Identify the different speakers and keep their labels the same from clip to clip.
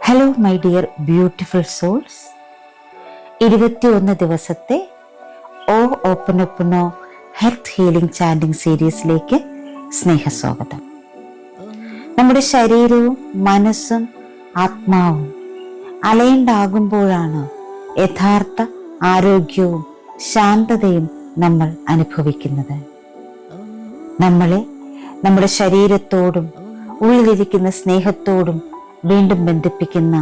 Speaker 1: Hello my dear beautiful souls, 21 ദിവസത്തെ ഓ ഓപ്പനോ ഹെൽത്ത് ഹീലിംഗ് ചാൻഡിങ് സീരീസിലേക്ക് സ്നേഹസ്വാഗതം. നമ്മുടെ ശരീരവും മനസ്സും ആത്മാവും അലൈൻഡാകുമ്പോഴാണ് യഥാർത്ഥ ആരോഗ്യവും ശാന്തതയും നമ്മൾ അനുഭവിക്കുന്നത്. നമ്മളെ നമ്മുടെ ശരീരത്തോടും ഉള്ളിലിരിക്കുന്ന സ്നേഹത്തോടും വീണ്ടും ബന്ധിപ്പിക്കുന്ന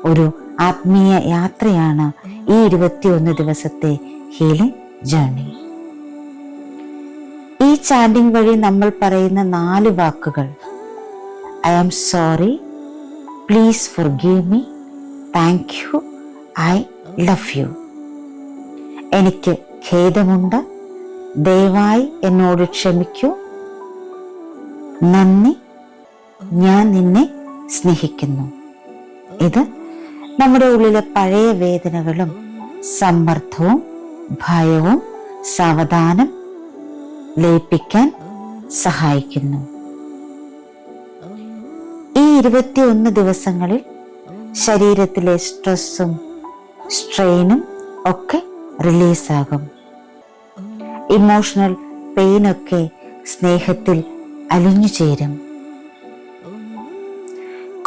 Speaker 1: ഒരു ആത്മീയ യാത്രയാണ് ഈ 21 ദിവസത്തെ ഹീലിംഗ് ജേർണി. ഈ ചാൻഡിങ് വഴി നമ്മൾ പറയുന്ന 4 വാക്കുകൾ: I am sorry, please forgive me, thank you, I love you. എനിക്ക് ഖേദമുണ്ട്, ദയവായി എന്നോട് ക്ഷമിക്കൂ, നന്ദി, ഞാൻ നിന്നെ സ്നേഹിക്കുന്നു. ഇത് നമ്മുടെ ഉള്ളിലെ പഴയ വേദനകളും സമ്മർദ്ദവും ഭയവും സാവധാനം ലയിപ്പിക്കാൻ സഹായിക്കുന്നു. ഈ 21 ദിവസങ്ങളിൽ ശരീരത്തിലെ സ്ട്രെസ്സും സ്ട്രെയിനും ഒക്കെ റിലീസാകും. ഇമോഷണൽ പെയിനൊക്കെ സ്നേഹത്തിൽ അലിഞ്ഞു ചേരും.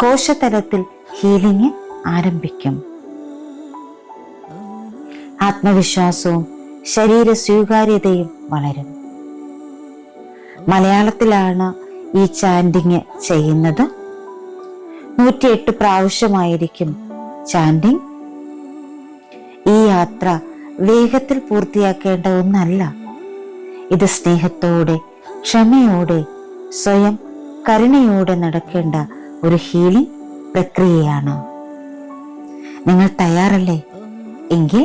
Speaker 1: കോശതലത്തിൽ ഹീലിംഗ് ആരംഭിക്കും. ആത്മവിശ്വാസവും ശരീര സ്വീകാര്യതയും വളരും. മലയാളത്തിലാണ് ഈ ചാൻഡിങ് ചെയ്യുന്നത്. 108 പ്രാവശ്യമായിരിക്കും ചാൻഡിങ്. ഈ യാത്ര വേഗത്തിൽ പൂർത്തിയാക്കേണ്ട ഒന്നല്ല. ഇത് സ്നേഹത്തോടെ, ക്ഷമയോടെ, സ്വയം കരുണയോടെ നടക്കേണ്ട ഒരു ഹീലിംഗ് പ്രക്രിയയാണ്. നിങ്ങൾ തയ്യാറല്ലേ? എങ്കിൽ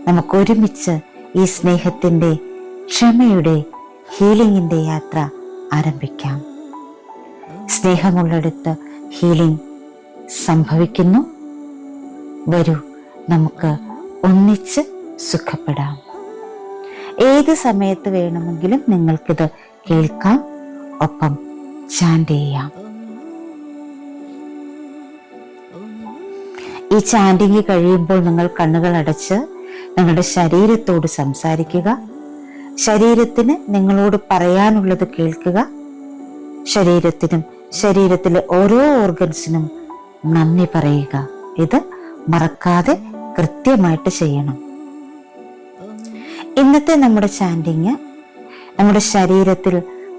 Speaker 1: നമുക്ക് ഒരുമിച്ച് ഈ സ്നേഹത്തിൻ്റെ, ക്ഷമയുടെ, ഹീലിംഗിൻ്റെ യാത്ര ആരംഭിക്കാം. സ്നേഹമുള്ളിടത്ത് ഹീലിംഗ് സംഭവിക്കുന്നു. വരൂ, നമുക്ക് ഒന്നിച്ച് സുഖപ്പെടാം. ഏത് സമയത്ത് വേണമെങ്കിലും നിങ്ങൾക്കിത് കേൾക്കാം, ഒപ്പം ചാൻഡ് ചെയ്യാം. ഈ ചാൻഡിങ് കഴിയുമ്പോൾ നിങ്ങൾ കണ്ണുകൾ അടച്ച് നിങ്ങളുടെ ശരീരത്തോട് സംസാരിക്കുക. ശരീരത്തിന് നിങ്ങളോട് പറയാനുള്ളത് കേൾക്കുക. ശരീരത്തിനും ശരീരത്തിലെ ഓരോ ഓർഗൻസിനും നന്ദി പറയുക. ഇത് മറക്കാതെ കൃത്യമായിട്ട് ചെയ്യണം. ഇന്നത്തെ നമ്മുടെ ചാൻഡിങ് നമ്മുടെ ശരീരത്തിൽ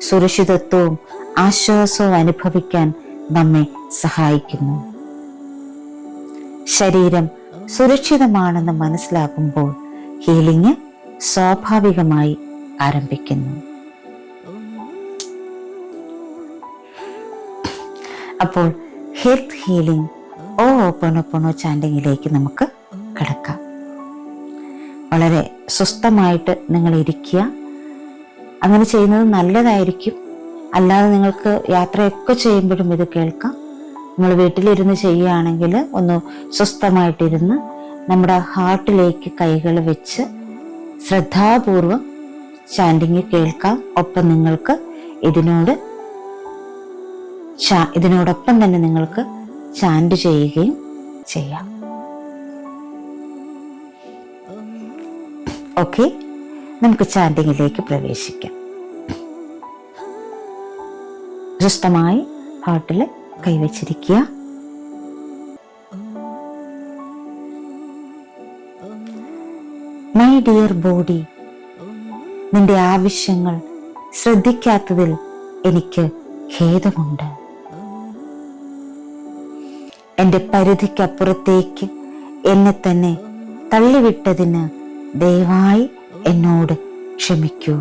Speaker 1: സുരക്ഷിതത്വവും ആശ്വാസവും അനുഭവിക്കാൻ നമ്മെ സഹായിക്കുന്നു. ശരീരം സുരക്ഷിതമാണെന്ന് മനസ്സിലാക്കുമ്പോൾ ഹീലിംഗ് സ്വാഭാവികമായി ആരംഭിക്കുന്നു. അപ്പോൾ ഹെൽത്ത് ഹീലിംഗ് ഓ ഓപ്പണോ ചാൻഡിങ്ങിലേക്ക് നമുക്ക് കിടക്കാം. വളരെ സ്വസ്ഥമായിട്ട് നിങ്ങൾ ഇരിക്കുക. അങ്ങനെ ചെയ്യുന്നത് നല്ലതായിരിക്കും. അല്ലാതെ നിങ്ങൾക്ക് യാത്രയൊക്കെ ചെയ്യുമ്പോഴും ഇത് കേൾക്കാം. നമ്മൾ വീട്ടിലിരുന്ന് ചെയ്യുകയാണെങ്കിൽ ഒന്ന് സ്വസ്ഥമായിട്ടിരുന്ന് നമ്മുടെ ഹാർട്ടിലേക്ക് കൈകൾ വെച്ച് ശ്രദ്ധാപൂർവം ചാൻഡിങ് കേൾക്കാം. ഒപ്പം നിങ്ങൾക്ക് ഇതിനോടൊപ്പം തന്നെ നിങ്ങൾക്ക് ചാൻഡ് ചെയ്യുകയും ചെയ്യാം. ഓക്കെ, നമുക്ക് ചാൻഡിങ്ങിലേക്ക് പ്രവേശിക്കാം. സ്വസ്ഥമായി ഹാർട്ടിൽ കൈവച്ചിരിക്കുക. മൈ ഡിയർ ബോഡി, നിന്റെ ആവശ്യങ്ങൾ ശ്രദ്ധിക്കാത്തതിൽ എനിക്ക് ഖേദമുണ്ട്. എൻ്റെ പരിധിക്കപ്പുറത്തേക്ക് എന്നെ തന്നെ തള്ളിവിട്ടതിന് ദയവായി എന്നോട് ക്ഷമിക്കൂ.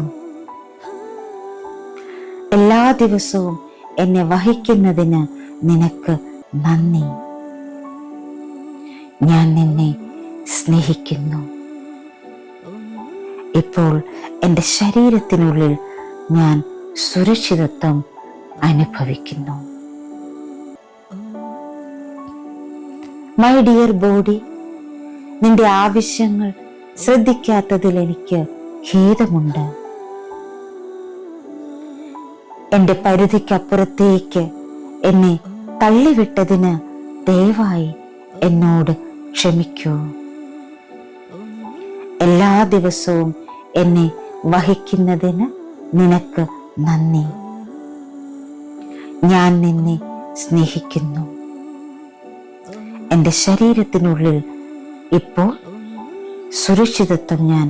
Speaker 1: എല്ലാ ദിവസവും എന്നെ വഹിക്കുന്നതിന് നിനക്ക് നന്ദി. ഞാൻ നിന്നെ സ്നേഹിക്കുന്നു. ഇപ്പോൾ എൻ്റെ ശരീരത്തിനുള്ളിൽ ഞാൻ സുരക്ഷിതത്വം അനുഭവിക്കുന്നു. മൈ ഡിയർ ബോഡി, നിന്റെ ആവശ്യങ്ങൾ ശ്രദ്ധിക്കാത്തതിൽ എനിക്ക് ഖേദമുണ്ട്. എൻ്റെ പരിധിക്കപ്പുറത്തേക്ക് എന്നെ തള്ളിവിട്ടതിന് ദയവായി എന്നോട് ക്ഷമിക്കൂ. എല്ലാ ദിവസവും എന്നെ വഹിക്കുന്നതിന് നിനക്ക് നന്ദി. ഞാൻ നിന്നെ സ്നേഹിക്കുന്നു. എൻ്റെ ശരീരത്തിനുള്ളിൽ ഇപ്പോൾ സുരക്ഷിതത്വം ഞാൻ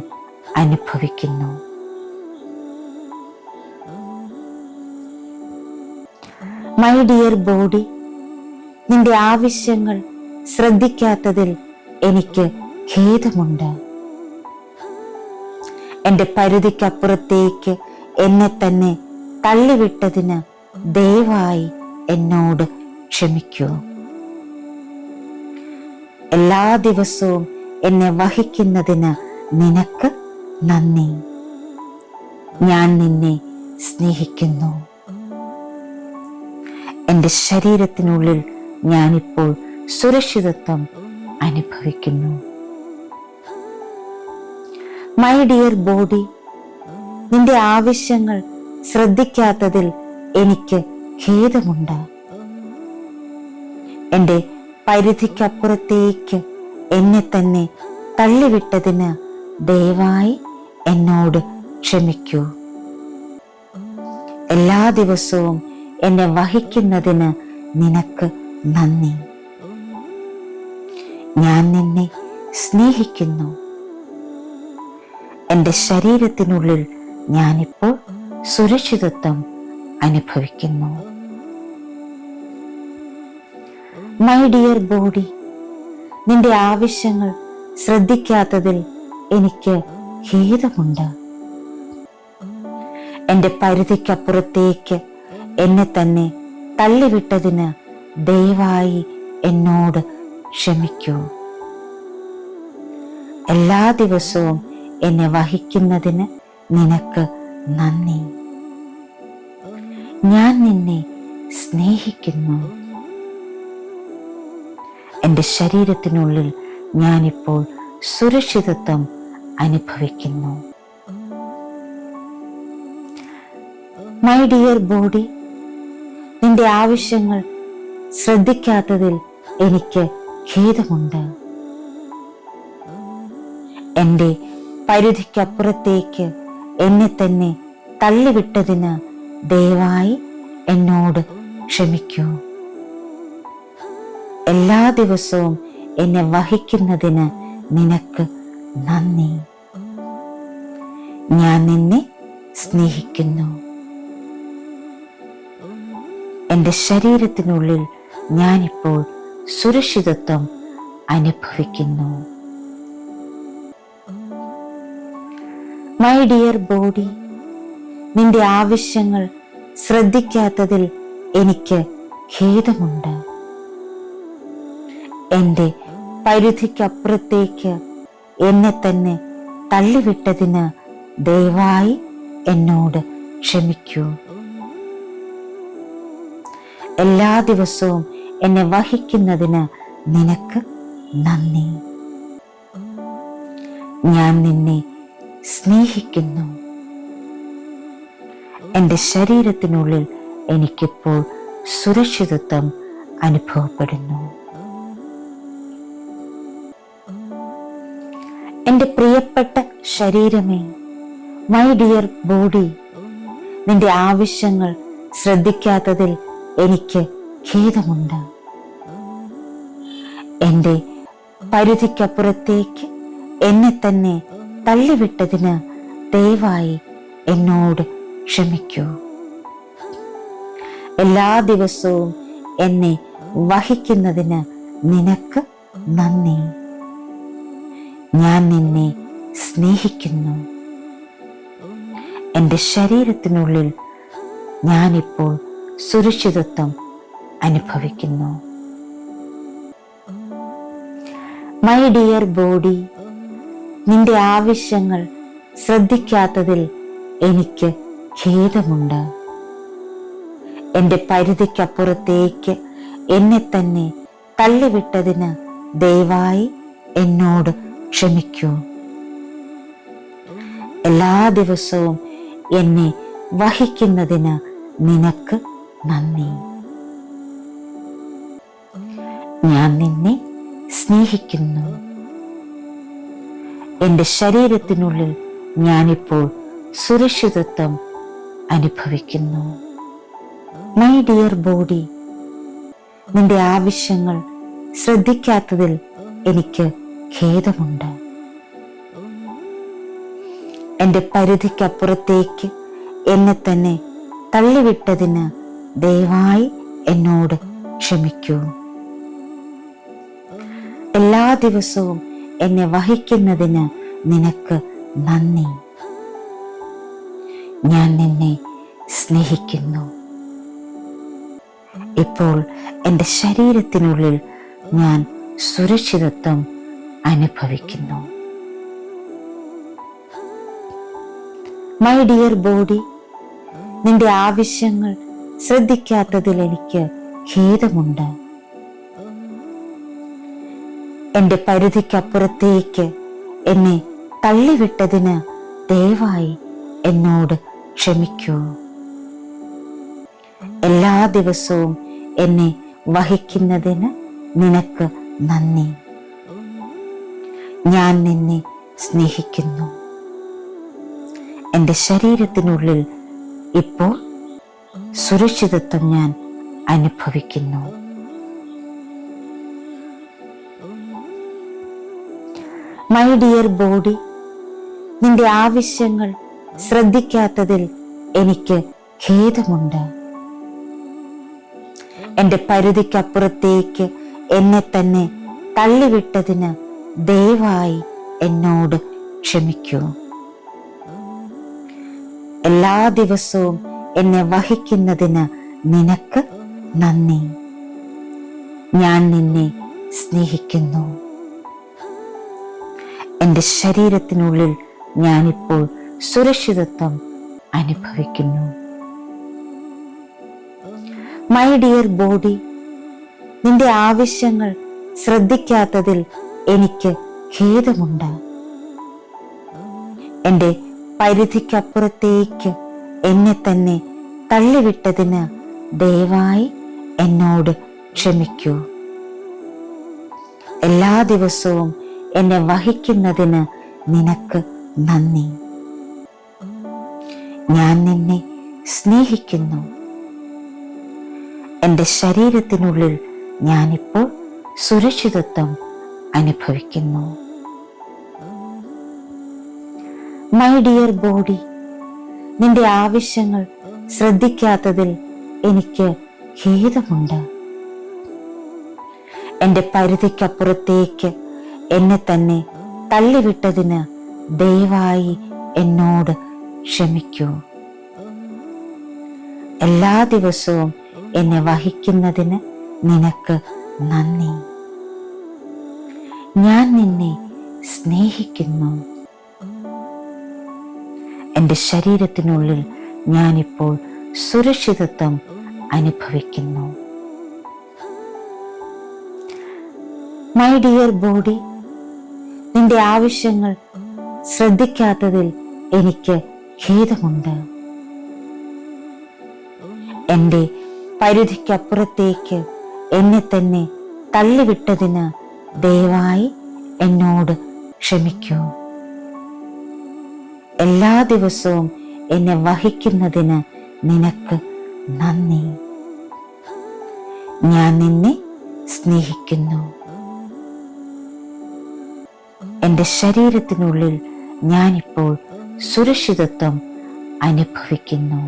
Speaker 1: അനുഭവിക്കുന്നു. മൈ ഡിയർ ബോഡി, നിന്റെ ആവശ്യങ്ങൾ ശ്രദ്ധിക്കാത്തതിൽ എനിക്ക് ഖേദമുണ്ട്. എൻ്റെ പരിധിക്കപ്പുറത്തേക്ക് എന്നെ തന്നെ തള്ളിവിട്ടതിന് ദയവായി എന്നോട് ക്ഷമിക്കൂ. എല്ലാ ദിവസവും എന്നെ വഹിക്കുന്നതിന് നിനക്ക് നന്ദി. ഞാൻ നിന്നെ സ്നേഹിക്കുന്നു. എൻ്റെ ശരീരത്തിനുള്ളിൽ ഞാനിപ്പോൾ സുരക്ഷിതത്വം അനുഭവിക്കുന്നു. മൈ ഡിയർ ബോഡി, നിന്റെ ആവശ്യങ്ങൾ ശ്രദ്ധിക്കാത്തതിൽ എനിക്ക് ഖേദമുണ്ട്. എൻ്റെ പരിധിക്കപ്പുറത്തേക്ക് എന്നെ തന്നെ തള്ളിവിട്ടതിന് ദയവായി എന്നോട് ക്ഷമിക്കൂ. എല്ലാ ദിവസവും എന്നെ വഹിക്കുന്നതിന് നിനക്ക് നന്ദി. ഞാൻ നിന്നെ സ്നേഹിക്കുന്നു. എൻ്റെ ശരീരത്തിനുള്ളിൽ ഞാനിപ്പോൾ സുരക്ഷിതത്വം അനുഭവിക്കുന്നു. മൈ ഡിയർ ബോഡി, നിന്റെ ആവശ്യങ്ങൾ ശ്രദ്ധിക്കാത്തതിൽ എനിക്ക് ഖേദമുണ്ട്. എൻ്റെ പരിധിക്കപ്പുറത്തേക്ക് എന്നെ തന്നെ തള്ളിവിട്ടതിന് ദയവായി എന്നോട് ക്ഷമിക്കൂ. എല്ലാ ദിവസവും എന്നെ വഹിക്കുന്നതിന് നിനക്ക് നന്ദി. ഞാൻ നിന്നെ സ്നേഹിക്കുന്നു. എൻ്റെ ശരീരത്തിനുള്ളിൽ ഞാനിപ്പോൾ സുരക്ഷിതത്വം അനുഭവിക്കുന്നു. മൈ ഡിയർ ബോഡി, നിന്റെ ആവശ്യങ്ങൾ ശ്രദ്ധിക്കാത്തതിൽ എനിക്ക് ഖേദമുണ്ട്. എൻ്റെ പരിധിക്കപ്പുറത്തേക്ക് എന്നെ തന്നെ തള്ളിവിട്ടതിന് ദയവായി എന്നോട് ക്ഷമിക്കൂ. എല്ലാ ദിവസവും എന്നെ വഹിക്കുന്നതിന് നിനക്ക് നന്ദി. ഞാൻ നിന്നെ സ്നേഹിക്കുന്നു. എൻ്റെ ശരീരത്തിനുള്ളിൽ ഞാനിപ്പോൾ സുരക്ഷിതത്വം അനുഭവിക്കുന്നു. മൈ ഡിയർ ബോഡി, നിന്റെ ആവശ്യങ്ങൾ ശ്രദ്ധിക്കാത്തതിൽ എനിക്ക് ഖേദമുണ്ട്. എൻ്റെ പരിധിക്കപ്പുറത്തേക്ക് എന്നെ തന്നെ തള്ളിവിട്ടതിന് ദയവായി എന്നോട് ക്ഷമിക്കൂ. എല്ലാ ദിവസവും എന്നെ വഹിക്കുന്നതിന് നിനക്ക് നന്ദി. ഞാൻ നിന്നെ സ്നേഹിക്കുന്നു. എൻ്റെ ശരീരത്തിനുള്ളിൽ എനിക്കിപ്പോൾ സുരക്ഷിതത്വം അനുഭവപ്പെടുന്നു. എൻ്റെ പ്രിയപ്പെട്ട ശരീരമേ, മൈ ഡിയർ ബോഡി, നിന്റെ ആവശ്യങ്ങൾ ശ്രദ്ധിക്കാത്തതിൽ എനിക്ക് ഖേദമുണ്ട്. എൻ്റെ പരിധിക്കപ്പുറത്തേക്ക് എന്നെ തന്നെ തള്ളിവിട്ടതിന് ദയവായി എന്നോട് ക്ഷമിക്കൂ. എല്ലാ ദിവസവും എന്നെ വഹിക്കുന്നതിന് നിനക്ക് നന്ദി. ഞാൻ നിന്നെ സ്നേഹിക്കുന്നു. എൻ്റെ ശരീരത്തിനുള്ളിൽ ഞാനിപ്പോൾ സുരക്ഷിതത്വം അനുഭവിക്കുന്നു. മൈ ഡിയർ ബോഡി, നിന്റെ ആവശ്യങ്ങൾ ശ്രദ്ധിക്കാത്തതിൽ എനിക്ക് ഖേദമുണ്ട്. എൻ്റെ പരിധിക്കപ്പുറത്തേക്ക് എന്നെ തന്നെ തള്ളിവിട്ടതിന് ദയവായി എന്നോട് ക്ഷമിക്കൂ. എല്ലാ ദിവസവും എന്നെ വഹിക്കുന്നതിന് നിനക്ക് നന്ദി. ഞാൻ നിന്നെ സ്നേഹിക്കുന്നു. എൻ്റെ ശരീരത്തിനുള്ളിൽ ഞാനിപ്പോൾ സുരക്ഷിതത്വം അനുഭവിക്കുന്നു. മൈ ഡിയർ ബോഡി, നിന്റെ ആവശ്യങ്ങൾ ശ്രദ്ധിക്കാത്തതിൽ എനിക്ക് ഖേദമുണ്ട്. എൻ്റെ പരിധിക്കപ്പുറത്തേക്ക് എന്നെ തന്നെ തള്ളിവിട്ടതിന് ദയവായി എന്നോട് ക്ഷമിക്കൂ. എല്ലാ ദിവസവും എന്നെ വഹിക്കുന്നതിന് നിനക്ക് നന്ദി. ഞാൻ നിന്നെ സ്നേഹിക്കുന്നു. ഇപ്പോൾ എൻ്റെ ശരീരത്തിനുള്ളിൽ ഞാൻ സുരക്ഷിതത്വം അനുഭവിക്കുന്നു. മൈ ഡിയർ ബോഡി, നിന്റെ ആവശ്യങ്ങൾ ശ്രദ്ധിക്കാത്തതിൽ എനിക്ക് ഖേദമുണ്ട്. എൻ്റെ പരിധിക്കപ്പുറത്തേക്ക് എന്നെ തള്ളിവിട്ടതിന് ദയവായി എന്നോട് ക്ഷമിക്കൂ. എല്ലാ ദിവസവും എന്നെ വഹിക്കുന്നതിന് നിനക്ക് നന്ദി. ഞാൻ നിന്നെ സ്നേഹിക്കുന്നു. എൻ്റെ ശരീരത്തിനുള്ളിൽ ഇപ്പോൾ സുരക്ഷിതത്വം ഞാൻ അനുഭവിക്കുന്നു. മൈ ഡിയർ ബോഡി, നിന്റെ ആവശ്യങ്ങൾ ശ്രദ്ധിക്കാത്തതിൽ എനിക്ക് ഖേദമുണ്ട്. എൻ്റെ പരിധിക്കപ്പുറത്തേക്ക് എന്നെ തന്നെ തള്ളിവിട്ടതിന് ദയവായി എന്നോട് ക്ഷമിക്കൂ. എല്ലാ ദിവസവും എന്നെ വഹിക്കുന്നതിന് നിനക്ക് നന്ദി. ഞാൻ നിന്നെ സ്നേഹിക്കുന്നു. എൻ്റെ ശരീരത്തിനുള്ളിൽ ഞാനിപ്പോൾ സുരക്ഷിതത്വം അനുഭവിക്കുന്നു. മൈ ഡിയർ ബോഡി, നിന്റെ ആവശ്യങ്ങൾ ശ്രദ്ധിക്കാത്തതിൽ എനിക്ക് ഖേദമുണ്ട്. എൻ്റെ പരിധിക്കപ്പുറത്തേക്ക് എന്നെ തന്നെ തള്ളിവിട്ടതിന് ദയവായി എന്നോട് ക്ഷമിക്കൂ. എല്ലാ ദിവസവും എന്നെ വഹിക്കുന്നതിന് നിനക്ക് നന്ദി. ഞാൻ നിന്നെ സ്നേഹിക്കുന്നു. എൻ്റെ ശരീരത്തിനുള്ളിൽ ഞാനിപ്പോൾ സുരക്ഷിതത്വം അനുഭവിക്കുന്നു. മൈ ഡിയർ ബോഡി, നിന്റെ ആവശ്യങ്ങൾ ശ്രദ്ധിക്കാത്തതിൽ എനിക്ക് ഖേദമുണ്ട്. എൻ്റെ പരിധിക്കപ്പുറത്തേക്ക് എന്നെ തന്നെ തള്ളിവിട്ടതിന് ദയവായി എന്നോട് ക്ഷമിക്കൂ. എല്ലാ ദിവസവും എന്നെ വഹിക്കുന്നതിന് നിനക്ക് നന്ദി. ഞാൻ നിന്നെ സ്നേഹിക്കുന്നു. എൻ്റെ ശരീരത്തിനുള്ളിൽ ഞാനിപ്പോൾ സുരക്ഷിതത്വം അനുഭവിക്കുന്നു. മൈ ഡിയർ ബോഡി, നിന്റെ ആവശ്യങ്ങൾ ശ്രദ്ധിക്കാത്തതിൽ എനിക്ക് ഖേദമുണ്ട്. എൻ്റെ പരിധിക്കപ്പുറത്തേക്ക് എന്നെ തന്നെ തള്ളിവിട്ടതിന് ദയവായി എന്നോട് ക്ഷമിക്കൂ. എല്ലാ ദിവസവും എന്നെ വഹിക്കുന്നതിന് നിനക്ക് നന്ദി. ഞാൻ നിന്നെ സ്നേഹിക്കുന്നു. എൻ്റെ ശരീരത്തിനുള്ളിൽ ഞാനിപ്പോൾ സുരക്ഷിതത്വം അനുഭവിക്കുന്നു.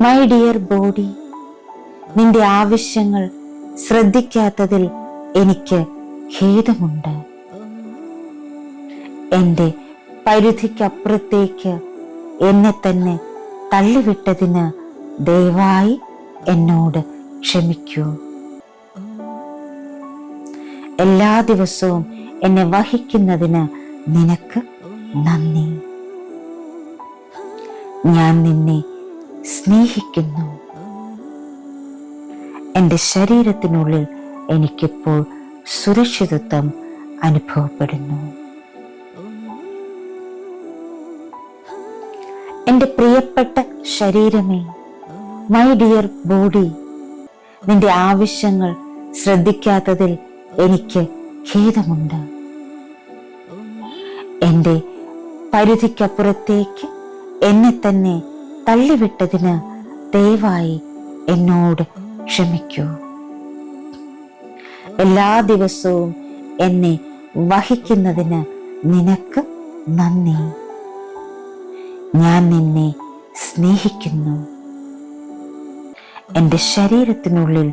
Speaker 1: മൈ ഡിയർ ബോഡി, നിന്റെ ആവശ്യങ്ങൾ ശ്രദ്ധിക്കാത്തതിൽ എനിക്ക് ഖേദമുണ്ട്. എൻ്റെ പരിധിക്കപ്പുറത്തേക്ക് എന്നെ തന്നെ തള്ളിവിട്ടതിന് ദയവായി എന്നോട് ക്ഷമിക്കൂ. എല്ലാ ദിവസവും എന്നെ വഹിക്കുന്നതിന് നിനക്ക് നന്ദി. ഞാൻ നിന്നെ സ്നേഹിക്കുന്നു. എൻ്റെ ശരീരത്തിനുള്ളിൽ എനിക്കിപ്പോൾ സുരക്ഷിതത്വം അനുഭവപ്പെടുന്നു. എൻ്റെ പ്രിയപ്പെട്ട ശരീരമേ, മൈ ഡിയർ ബോഡി, നിന്റെ ആവശ്യങ്ങൾ ശ്രദ്ധിക്കാത്തതിൽ എനിക്ക് ഖേദമുണ്ട്. എൻ്റെ പരിധിക്കപ്പുറത്തേക്ക് എന്നെ തന്നെ തള്ളിവിട്ടതിന് ദയവായി എന്നോട് ക്ഷമിക്കൂ. എല്ലാ ദിവസവും എന്നെ വഹിക്കുന്നതിന് നിനക്ക് നന്ദി. ഞാൻ നിന്നെ സ്നേഹിക്കുന്നു. എൻ്റെ ശരീരത്തിനുള്ളിൽ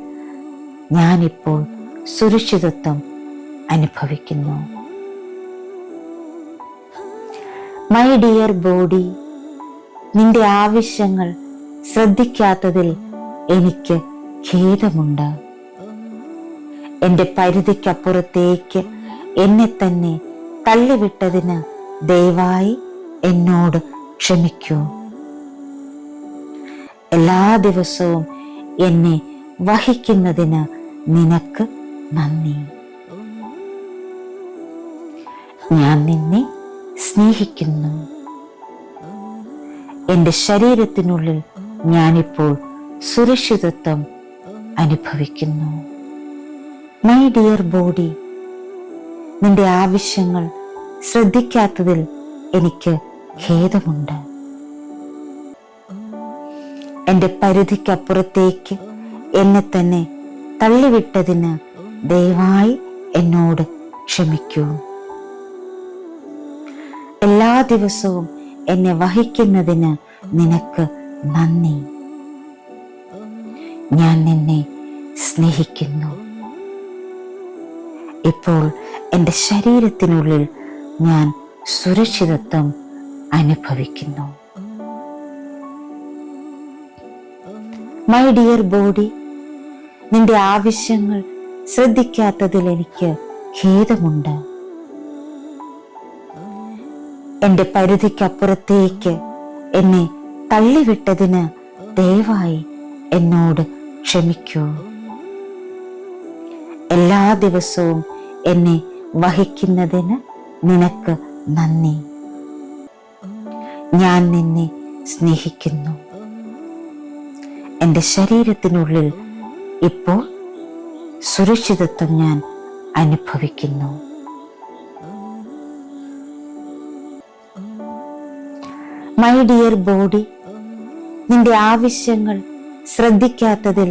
Speaker 1: ഞാനിപ്പോൾ സുരക്ഷിതത്വം അനുഭവിക്കുന്നു. മൈ ഡിയർ ബോഡി, നിന്റെ ആവശ്യങ്ങൾ ശ്രദ്ധിക്കാത്തതിൽ എനിക്ക് ഖേദമുണ്ട്. എൻ്റെ പരിധിക്കപ്പുറത്തേക്ക് എന്നെ തന്നെ തള്ളിവിട്ടതിന് ദയവായി എന്നോട് ക്ഷമിക്കൂ. എല്ലാ ദിവസവും എന്നെ വഹിക്കുന്നതിന് നിനക്ക് നന്ദി. ഞാൻ നിന്നെ സ്നേഹിക്കുന്നു. എൻ്റെ ശരീരത്തിനുള്ളിൽ ഞാനിപ്പോൾ സുരക്ഷിതത്വം അനുഭവിക്കുന്നു. മൈ ഡിയർ ബോഡി, നിന്റെ ആവശ്യങ്ങൾ ശ്രദ്ധിക്കാത്തതിൽ എനിക്ക് ഖേദമുണ്ട്. എൻ്റെ പരിധിക്കപ്പുറത്തേക്ക് എന്നെ തന്നെ തള്ളിവിട്ടതിന് ദയവായി എന്നോട് ക്ഷമിക്കൂ. എല്ലാ ദിവസവും എന്നെ വഹിക്കുന്നതിന് നിനക്ക് നന്ദി. ഞാൻ നിന്നെ സ്നേഹിക്കുന്നു. ഇപ്പോൾ എൻ്റെ ശരീരത്തിനുള്ളിൽ ഞാൻ സുരക്ഷിതത്വം അനുഭവിക്കുന്നു. മൈ ഡിയർ ബോഡി, നിന്റെ ആവശ്യങ്ങൾ ശ്രദ്ധിക്കാത്തതിൽ എനിക്ക് ഖേദമുണ്ട്. എൻ്റെ പരിധിക്കപ്പുറത്തേക്ക് എന്നെ തള്ളിവിട്ടതിന് ദയവായി എന്നോട് ക്ഷമിക്കൂ. എല്ലാ ദിവസവും എന്നെ വഹിക്കുന്നതിന് നിനക്ക് നന്ദി. ഞാൻ നിന്നെ സ്നേഹിക്കുന്നു. എൻ്റെ ശരീരത്തിനുള്ളിൽ ഇപ്പോൾ സുരക്ഷിതത്വം ഞാൻ അനുഭവിക്കുന്നു. മൈ ഡിയർ ബോഡി, നിന്റെ ആവശ്യങ്ങൾ ശ്രദ്ധിക്കാത്തതിൽ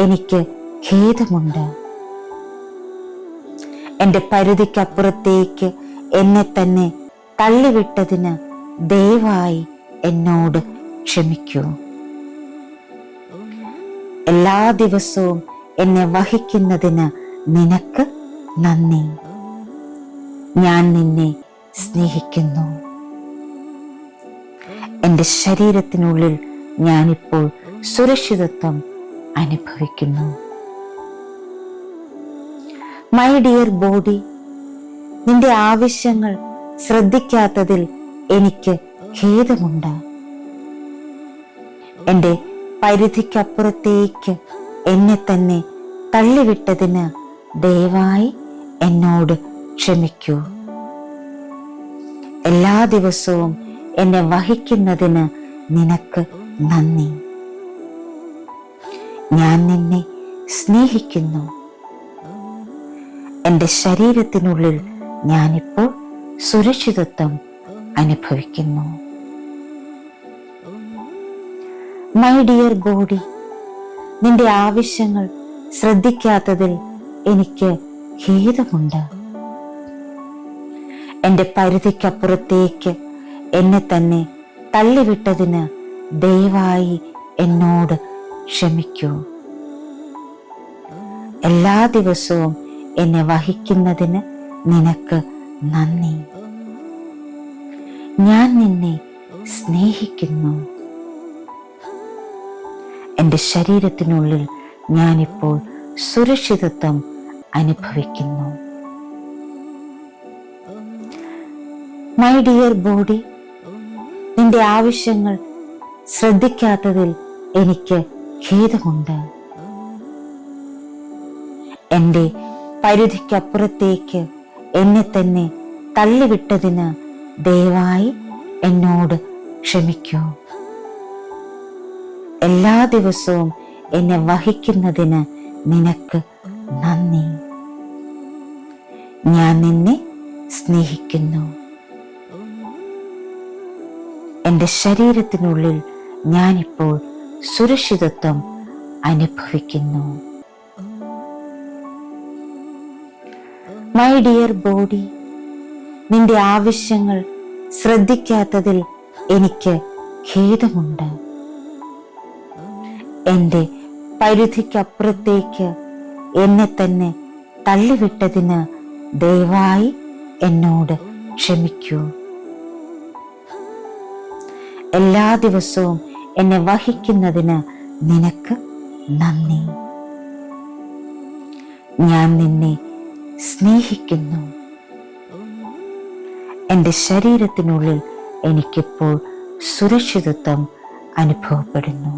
Speaker 1: എനിക്ക് ഖേദമുണ്ട്. എൻ്റെ പരിധിക്കപ്പുറത്തേക്ക് എന്നെ തന്നെ തള്ളിവിട്ടതിന് ദയവായി എന്നോട് ക്ഷമിക്കൂ. എല്ലാ ദിവസവും എന്നെ വഹിക്കുന്നതിന് നിനക്ക് നന്ദി. ഞാൻ നിന്നെ സ്നേഹിക്കുന്നു. എൻ്റെ ശരീരത്തിനുള്ളിൽ ഞാനിപ്പോൾ സുരക്ഷിതത്വം അനുഭവിക്കുന്നു. മൈ ഡിയർ ബോഡി, നിന്റെ ആവശ്യങ്ങൾ ശ്രദ്ധിക്കാത്തതിൽ എനിക്ക് ഖേദമുണ്ട്. എൻ്റെ പരിധിക്കപ്പുറത്തേക്ക് എന്നെ തന്നെ തള്ളിവിട്ടതിന് ദയവായി എന്നോട് ക്ഷമിക്കൂ. എല്ലാ ദിവസവും എന്നെ വഹിക്കുന്നതിന് നിനക്ക് നന്ദി. ഞാൻ നിന്നെ സ്നേഹിക്കുന്നു. എൻ്റെ ശരീരത്തിനുള്ളിൽ ഞാനിപ്പോൾ സുരക്ഷിതത്വം അനുഭവിക്കുന്നു. മൈ ഡിയർ ബോഡി, നിന്റെ ആവശ്യങ്ങൾ ശ്രദ്ധിക്കാത്തതിൽ എനിക്ക് ഖേദമുണ്ട്. എൻ്റെ പരിധിക്കപ്പുറത്തേക്ക് എന്നെ തന്നെ തള്ളിവിട്ടതിന് ദയവായി എന്നോട് ക്ഷമിക്കൂ. എല്ലാ ദിവസവും എന്നെ വഹിക്കുന്നതിന് നിനക്ക് നന്ദി. ഞാൻ നിന്നെ സ്നേഹിക്കുന്നു. എൻ്റെ ശരീരത്തിനുള്ളിൽ ഞാനിപ്പോൾ സുരക്ഷിതത്വം അനുഭവിക്കുന്നു. മൈ ഡിയർ ബോഡി, നിന്റെ ആവശ്യങ്ങൾ ശ്രദ്ധിക്കാത്തതിൽ എനിക്ക് ഖേദമുണ്ട്. എൻ്റെ പരിധിക്കപ്പുറത്തേക്ക് എന്നെ തന്നെ തള്ളിവിട്ടതിന് ദയവായി എന്നോട് ക്ഷമിക്കൂ. എല്ലാ ദിവസവും എന്നെ വഹിക്കുന്നതിന് നിനക്ക് നന്ദി. ഞാൻ നിന്നെ സ്നേഹിക്കുന്നു. എൻ്റെ ശരീരത്തിനുള്ളിൽ ഞാനിപ്പോൾ സുരക്ഷിതത്വം അനുഭവിക്കുന്നു. മൈ ഡിയർ ബോഡി, നിന്റെ ആവശ്യങ്ങൾ ശ്രദ്ധിക്കാത്തതിൽ എനിക്ക് ഖേദമുണ്ട്. എൻ്റെ പരിധിക്കപ്പുറത്തേക്ക് എന്നെ തന്നെ തള്ളിവിട്ടതിന് ദയവായി എന്നോട് ക്ഷമിക്കൂ. എല്ലാ ദിവസവും എന്നെ വഹിക്കുന്നതിന് നിനക്ക് നന്ദി. ഞാൻ നിന്നെ സ്നേഹിക്കുന്നു. എൻ്റെ ശരീരത്തിനുള്ളിൽ എനിക്കിപ്പോൾ സുരക്ഷിതത്വം അനുഭവപ്പെടുന്നു.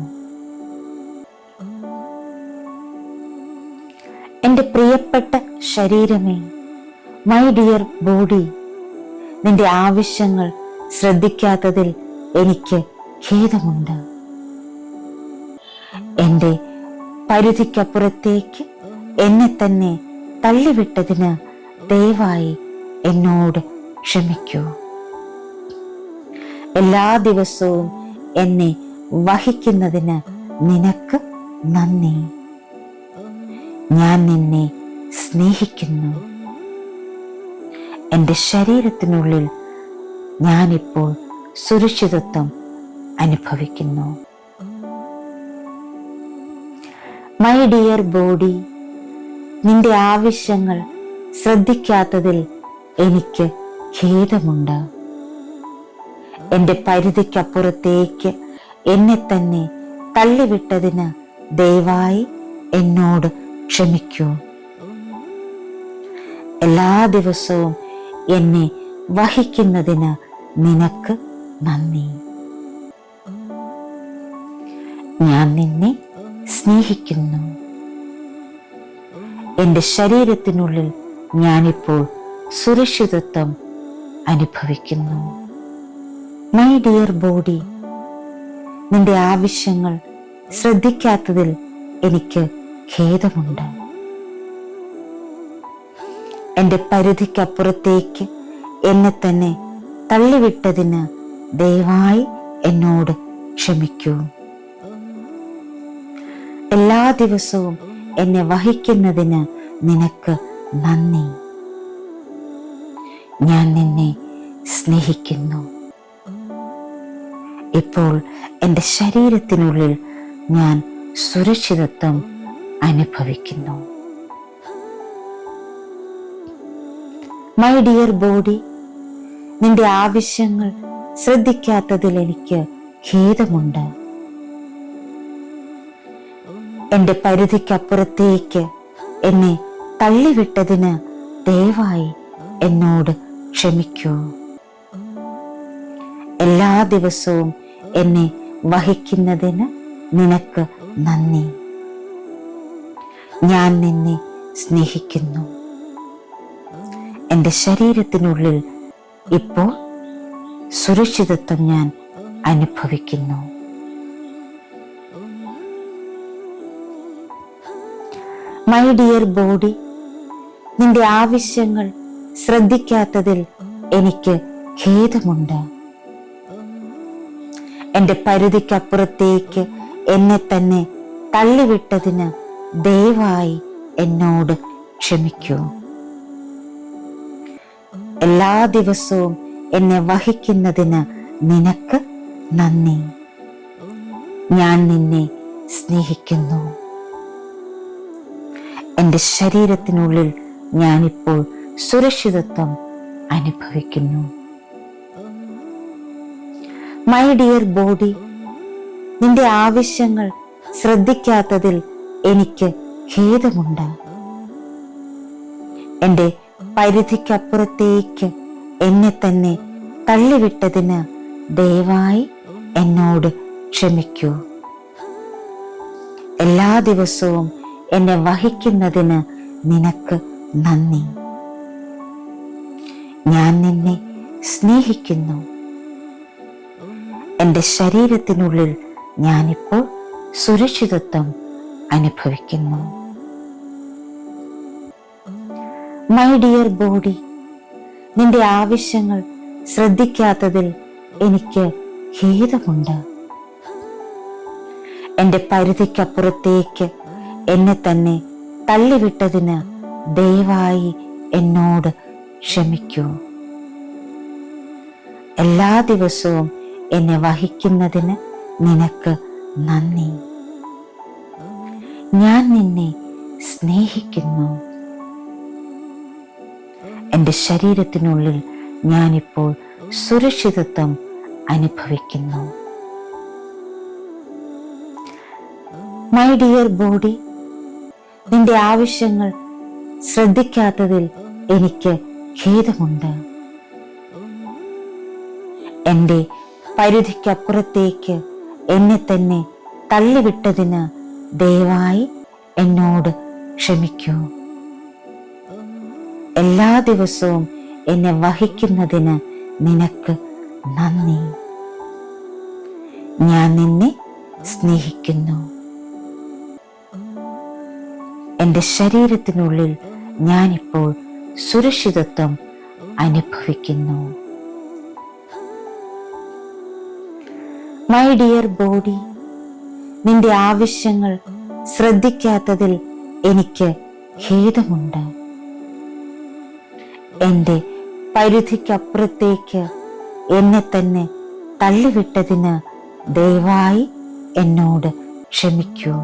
Speaker 1: എൻ്റെ പ്രിയപ്പെട്ട ശരീരമേ, മൈ ഡിയർ ബോഡി, നിന്റെ ആവശ്യങ്ങൾ ശ്രദ്ധിക്കാത്തതിൽ എനിക്ക് ഖേദമുണ്ട്. എൻ്റെ പരിധിക്കപ്പുറത്തേക്ക് എന്നെ തന്നെ തള്ളിവിട്ടതിന് ദയവായി എന്നോട് ക്ഷമിക്കൂ. എല്ലാ ദിവസവും എന്നെ വഹിക്കുന്നതിന് നിനക്ക് നന്ദി. ഞാൻ നിന്നെ സ്നേഹിക്കുന്നു. എൻ്റെ ശരീരത്തിനുള്ളിൽ ഞാനിപ്പോൾ സുരക്ഷിതത്വം അനുഭവിക്കുന്നു. മൈ ഡിയർ ബോഡി, നിന്റെ ആവശ്യങ്ങൾ ശ്രദ്ധിക്കാത്തതിൽ എനിക്ക് ഖേദമുണ്ട്. എൻ്റെ പരിധിക്കപ്പുറത്തേക്ക് എന്നെ തന്നെ തള്ളിവിട്ടതിന് ദയവായി എന്നോട് ക്ഷമിക്കൂ. എല്ലാ ദിവസവും എന്നെ വഹിക്കുന്നതിന് നിനക്ക് നന്ദി. ഞാൻ നിന്നെ സ്നേഹിക്കുന്നു. എൻ്റെ ശരീരത്തിനുള്ളിൽ ഞാനിപ്പോൾ സുരക്ഷിതത്വം അനുഭവിക്കുന്നു. മൈ ഡിയർ ബോഡി, നിന്റെ ആവശ്യങ്ങൾ ശ്രദ്ധിക്കാത്തതിൽ എനിക്ക് ഖേദമുണ്ട്. എൻ്റെ പരിധിക്കപ്പുറത്തേക്ക് എന്നെ തന്നെ തള്ളിവിട്ടതിന് ദയവായി എന്നോട് ക്ഷമിക്കൂ. എല്ലാ ദിവസവും എന്നെ വഹിക്കുന്നതിന് നിനക്ക് നന്ദി. ഞാൻ നിന്നെ സ്നേഹിക്കുന്നു. ഇപ്പോൾ എൻ്റെ ശരീരത്തിനുള്ളിൽ ഞാൻ സുരക്ഷിതത്വം അനുഭവിക്കുന്നു. മൈ ഡിയർ ബോഡി, നിന്റെ ആവശ്യങ്ങൾ ശ്രദ്ധിക്കാത്തതിൽ എനിക്ക് ഖേദമുണ്ട്. എൻ്റെ പരിധിക്കപ്പുറത്തേക്ക് എന്നെ തള്ളിവിട്ടതിന് ദയവായി എന്നോട് ക്ഷമിക്കൂ. എല്ലാ ദിവസവും എന്നെ വഹിക്കുന്നതിന് നിനക്ക് നന്ദി. ഞാൻ നിന്നെ സ്നേഹിക്കുന്നു. എൻ്റെ ശരീരത്തിനുള്ളിൽ ഇപ്പോൾ സുരക്ഷിതത്വം ഞാൻ അനുഭവിക്കുന്നു. മൈ ഡിയർ ബോഡി, നിന്റെ ആവശ്യങ്ങൾ ശ്രദ്ധിക്കാത്തതിൽ എനിക്ക് ഖേദമുണ്ട്. എൻ്റെ പരിധിക്കപ്പുറത്തേക്ക് എന്നെ തന്നെ തള്ളിവിട്ടതിന് ദയവായി എന്നോട് ക്ഷമിക്കൂ. എല്ലാ ദിവസവും എന്നെ വഹിക്കുന്നതിന് നിനക്ക് നന്ദി. ഞാൻ നിന്നെ സ്നേഹിക്കുന്നു. എൻ്റെ ശരീരത്തിനുള്ളിൽ ഞാനിപ്പോൾ സുരക്ഷിതത്വം അനുഭവിക്കുന്നു. മൈ ഡിയർ ബോഡി, നിന്റെ ആവശ്യങ്ങൾ ശ്രദ്ധിക്കാത്തതിൽ എനിക്ക് ഖേദമുണ്ട്. എൻ്റെ പരിധിക്കപ്പുറത്തേക്ക് എന്നെ തന്നെ തള്ളിവിട്ടതിന് ദയവായി എന്നോട് ക്ഷമിക്കൂ. എല്ലാ ദിവസവും എന്നെ വഹിക്കുന്നതിന് നിനക്ക് നന്ദി. ഞാൻ നിന്നെ സ്നേഹിക്കുന്നു. എൻ്റെ ശരീരത്തിനുള്ളിൽ ഞാനിപ്പോൾ സുരക്ഷിതത്വം അനുഭവിക്കുന്നു. മൈ ഡിയർ ബോഡി, നിന്റെ ആവശ്യങ്ങൾ ശ്രദ്ധിക്കാത്തതിൽ എനിക്ക് ഖേദമുണ്ട്. എൻ്റെ പരിധിക്കപ്പുറത്തേക്ക് എന്നെ തന്നെ തള്ളിവിട്ടതിന് ദയവായി എന്നോട് ക്ഷമിക്കൂ. എല്ലാ ദിവസവും എന്നെ വഹിക്കുന്നതിന് നിനക്ക് നന്ദി. ഞാൻ നിന്നെ സ്നേഹിക്കുന്നു. എൻ്റെ ശരീരത്തിനുള്ളിൽ ഞാനിപ്പോൾ സുരക്ഷിതത്വം അനുഭവിക്കുന്നു. മൈ ഡിയർ ബോഡി, നിന്റെ ആവശ്യങ്ങൾ ശ്രദ്ധിക്കാത്തതിൽ എനിക്ക് ഖേദമുണ്ട്. എൻ്റെ പരിധിക്കപ്പുറത്തേക്ക് എന്നെ തന്നെ തള്ളിവിട്ടതിന് ദയവായി എന്നോട് ക്ഷമിക്കൂ. എല്ലാ ദിവസവും എന്നെ വഹിക്കുന്നതിന് നിനക്ക് നന്ദി. ഞാൻ നിന്നെ സ്നേഹിക്കുന്നു. എൻ്റെ ശരീരത്തിനുള്ളിൽ ഞാനിപ്പോൾ സുരക്ഷിതത്വം അനുഭവിക്കുന്നു. മൈ ഡിയർ ബോഡി, നിന്റെ ആവശ്യങ്ങൾ ശ്രദ്ധിക്കാത്തതിൽ എനിക്ക് ഖേദമുണ്ട്. എൻ്റെ പരിധിക്കപ്പുറത്തേക്ക് എന്നെ തന്നെ തള്ളിവിട്ടതിന് ദയവായി എന്നോട് ക്ഷമിക്കൂ.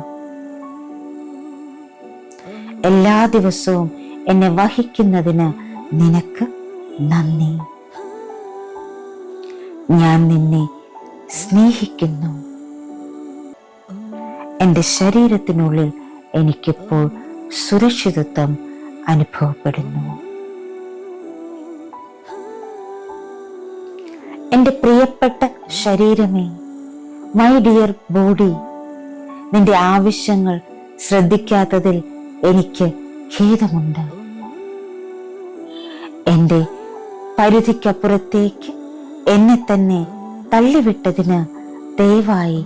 Speaker 1: എല്ലാ ദിവസവും എന്നെ വഹിക്കുന്നതിന് നിനക്ക് നന്ദി. ഞാൻ നിന്നെ സ്നേഹിക്കുന്നു. എൻ്റെ ശരീരത്തിനുള്ളിൽ എനിക്കിപ്പോൾ സുരക്ഷിതത്വം അനുഭവപ്പെടുന്നു. എൻ്റെ പ്രിയപ്പെട്ട ശരീരമേ, മൈ ഡിയർ ബോഡി, നിന്റെ ആവശ്യങ്ങൾ ശ്രദ്ധിക്കാത്തതിൽ എനിക്ക് ഖേദമുണ്ട്. എൻ്റെ പരിധിക്കപ്പുറത്തേക്ക് എന്നെ തന്നെ തള്ളിവിട്ടതിന് ദയവായി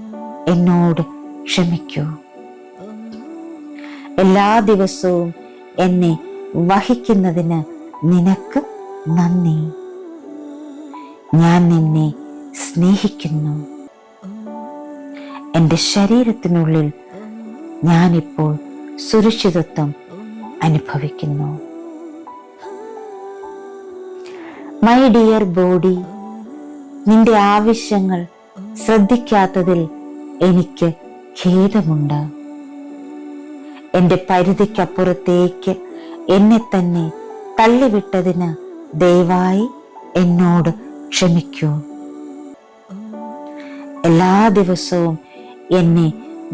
Speaker 1: എന്നോട് ക്ഷമിക്കൂ. എല്ലാ ദിവസവും എന്നെ വഹിക്കുന്നതിന് നിനക്ക് നന്ദി. ഞാൻ നിന്നെ സ്നേഹിക്കുന്നു. എൻ്റെ ശരീരത്തിനുള്ളിൽ ഞാനിപ്പോൾ സുരക്ഷിതത്വം അനുഭവിക്കുന്നു. മൈ ഡിയർ ബോഡി, നിന്റെ ആവശ്യങ്ങൾ ശ്രദ്ധിക്കാത്തതിൽ എനിക്ക് ഖേദമുണ്ട്. എൻ്റെ പരിധിക്കപ്പുറത്തേക്ക് എന്നെ തന്നെ തള്ളിവിട്ടതിന് ദയവായി എന്നോട് ക്ഷമിക്കൂ. എല്ലാ ദിവസവും എന്നെ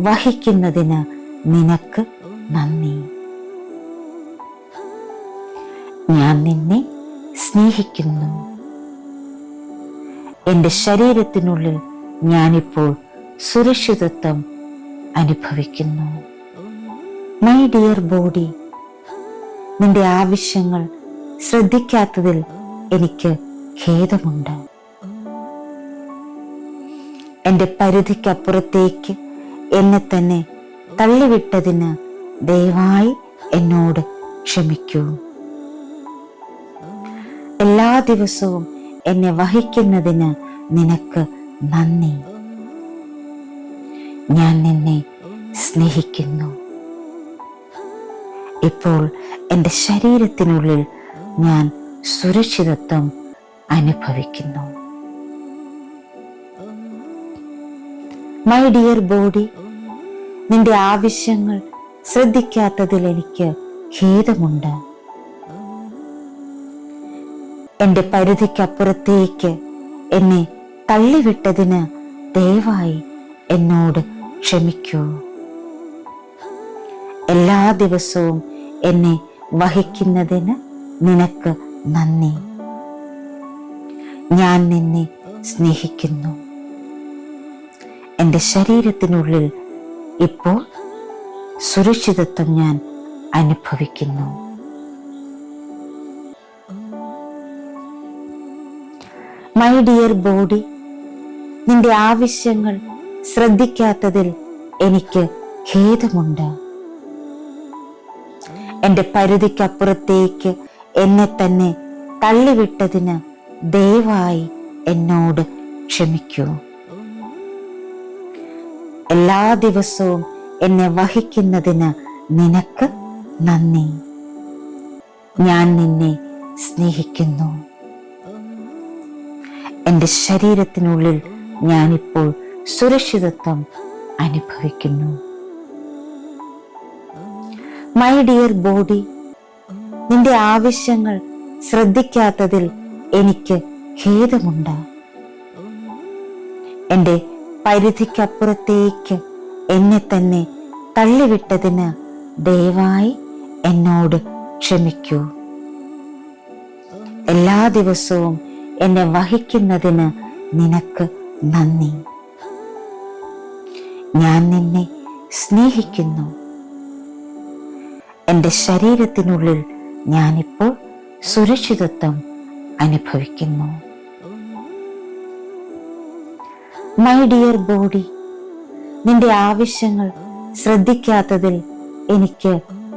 Speaker 1: വഹിക്കുന്നതിന് നിനക്ക് നന്ദി. ഞാൻ നിന്നെ സ്നേഹിക്കുന്നു. എൻ്റെ ശരീരത്തിനുള്ളിൽ ഞാനിപ്പോൾ സുരക്ഷിതത്വം അനുഭവിക്കുന്നു. മൈ ഡിയർ ബോഡി, നിന്റെ ആവശ്യങ്ങൾ ശ്രദ്ധിക്കാത്തതിൽ എനിക്ക് ഖേദമുണ്ട്. എൻ്റെ പരിധിക്കപ്പുറത്തേക്ക് എന്നെ തന്നെ തള്ളിവിട്ടതിന് ദയവായി എന്നോട് ക്ഷമിക്കൂ. എല്ലാ ദിവസവും എന്നെ വഹിക്കുന്നതിന് നിനക്ക് നന്ദി. ഞാൻ നിന്നെ സ്നേഹിക്കുന്നു. ഇപ്പോൾ എൻ്റെ ശരീരത്തിനുള്ളിൽ ഞാൻ സുരക്ഷിതത്വം അനുഭവിക്കുന്നു. മൈ ഡിയർ ബോഡി, നിന്റെ ആവശ്യങ്ങൾ ശ്രദ്ധിക്കാത്തതിൽ എനിക്ക് ഖേദമുണ്ട്. എൻ്റെ പരിധിക്കപ്പുറത്തേക്ക് എന്നെ തള്ളിവിട്ടതിന് ദയവായി എന്നോട് ക്ഷമിക്കൂ. എല്ലാ ദിവസവും എന്നെ വഹിക്കുന്നതിന് നിനക്ക് നന്ദി. ഞാൻ നിന്നെ സ്നേഹിക്കുന്നു. എൻ്റെ ശരീരത്തിനുള്ളിൽ ഇപ്പോൾ സുരക്ഷിതത്വം ഞാൻ അനുഭവിക്കുന്നു. മൈ ഡിയർ ബോഡി, നിന്റെ ആവശ്യങ്ങൾ ശ്രദ്ധിക്കാത്തതിൽ എനിക്ക് ഖേദമുണ്ട്. എൻ്റെ പരിധിക്കപ്പുറത്തേക്ക് എന്നെ തന്നെ തള്ളിവിട്ടതിന് ദയവായി എന്നോട് ക്ഷമിക്കൂ. എല്ലാ ദിവസവും എന്നെ വഹിക്കുന്നതിന് നിനക്ക് നന്ദി. ഞാൻ നിന്നെ സ്നേഹിക്കുന്നു. എൻ്റെ ശരീരത്തിനുള്ളിൽ ഞാനിപ്പോൾ സുരക്ഷിതത്വം അനുഭവിക്കുന്നു. മൈ ഡിയർ ബോഡി, നിന്റെ ആവശ്യങ്ങൾ ശ്രദ്ധിക്കാത്തതിൽ എനിക്ക് ഖേദമുണ്ട്. എൻ്റെ പരിധിക്കപ്പുറത്തേക്ക് എന്നെ തന്നെ തള്ളിവിട്ടതിന് ദയവായി എന്നോട് ക്ഷമിക്കൂ. എല്ലാ ദിവസവും എന്നെ വഹിക്കുന്നതിന് നിനക്ക് നന്ദി. ഞാൻ നിന്നെ സ്നേഹിക്കുന്നു. എൻ്റെ ശരീരത്തിനുള്ളിൽ ഞാനിപ്പോൾ സുരക്ഷിതത്വം അനുഭവിക്കുന്നു. മൈ ഡിയർ ബോഡി, നിന്റെ ആവശ്യങ്ങൾ ശ്രദ്ധിക്കാത്തതിൽ എനിക്ക്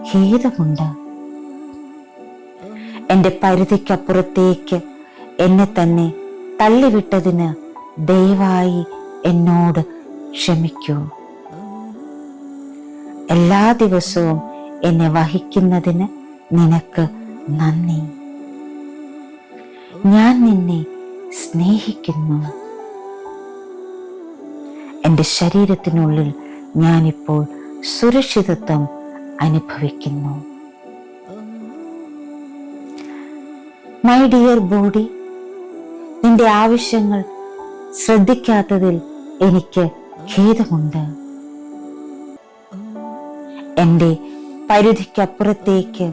Speaker 1: ഖേദമുണ്ട്. എൻ്റെ പരിധിക്കപ്പുറത്തേക്ക് എന്നെ തന്നെ തള്ളിവിട്ടതിന് ദയവായി എന്നോട് ക്ഷമിക്കൂ. എല്ലാ ദിവസവും എന്നെ വഹിക്കുന്നതിന് നിനക്ക് നന്ദി. ഞാൻ നിന്നെ സ്നേഹിക്കുന്നു. എൻ്റെ ശരീരത്തിനുള്ളിൽ ഞാനിപ്പോൾ സുരക്ഷിതത്വം അനുഭവിക്കുന്നു. മൈ ഡിയർ ബോഡി, നിന്റെ ആവശ്യങ്ങൾ ശ്രദ്ധിക്കാത്തതിൽ എനിക്ക് ഖേദമുണ്ട്. എൻ്റെ പരിധിക്കപ്പുറത്തേക്ക്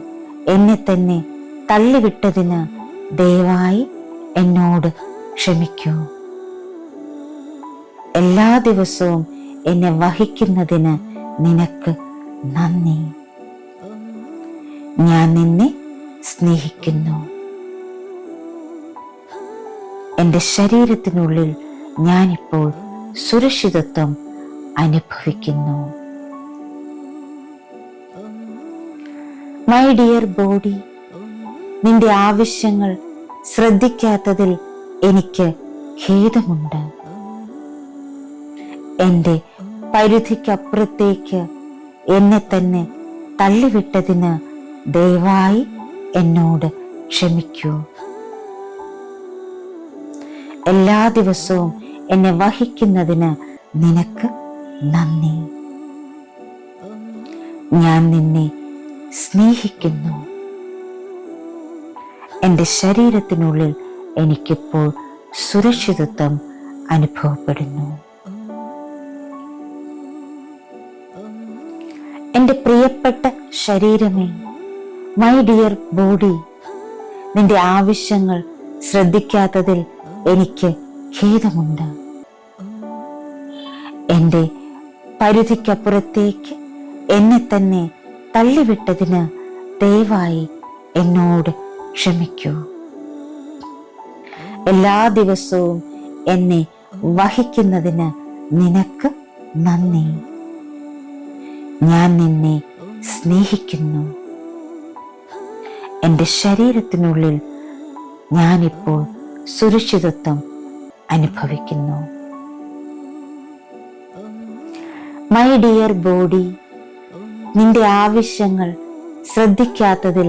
Speaker 1: എന്നെ തന്നെ തള്ളിവിട്ടതിന് ദയവായി എന്നോട് ക്ഷമിക്കൂ. എല്ലാ ദിവസവും എന്നെ വഹിക്കുന്നതിന് നിനക്ക് നന്ദി. ഞാൻ നിന്നെ സ്നേഹിക്കുന്നു. എൻ്റെ ശരീരത്തിനുള്ളിൽ ഞാനിപ്പോൾ സുരക്ഷിതത്വം അനുഭവിക്കുന്നു. മൈ ഡിയർ ബോഡി, നിന്റെ ആവശ്യങ്ങൾ ശ്രദ്ധിക്കാത്തതിൽ എനിക്ക് ഖേദമുണ്ട്. എൻ്റെ പരിധിക്കപ്പുറത്തേക്ക് എന്നെ തന്നെ തള്ളിവിട്ടതിന് ദയവായി എന്നോട് ക്ഷമിക്കൂ. എല്ലാ ദിവസവും എന്നെ വഹിക്കുന്നതിന് നിനക്ക് നന്ദി. ഞാൻ നിന്നെ സ്നേഹിക്കുന്നു. എൻ്റെ ശരീരത്തിനുള്ളിൽ എനിക്കിപ്പോൾ സുരക്ഷിതത്വം അനുഭവപ്പെടുന്നു. എൻ്റെ പ്രിയപ്പെട്ട ശരീരമേ, മൈ ഡിയർ ബോഡി, നിന്റെ ആവശ്യങ്ങൾ ശ്രദ്ധിക്കാത്തതിൽ എനിക്ക് ഖേദമുണ്ട്. എൻ്റെ പരിധിക്കപ്പുറത്തേക്ക് എന്നെ തന്നെ തള്ളിവിട്ടതിന് ദയവായി എന്നോട് ക്ഷമിക്കൂ. എല്ലാ ദിവസവും എന്നെ വഹിക്കുന്നതിന് നിനക്ക് നന്ദി. ഞാൻ നിന്നെ സ്നേഹിക്കുന്നു. എൻ്റെ ശരീരത്തിനുള്ളിൽ ഞാനിപ്പോൾ സുരക്ഷിതത്വം അനുഭവിക്കുന്നു. മൈ ഡിയർ ബോഡി, നിന്റെ ആവശ്യങ്ങൾ ശ്രദ്ധിക്കാത്തതിൽ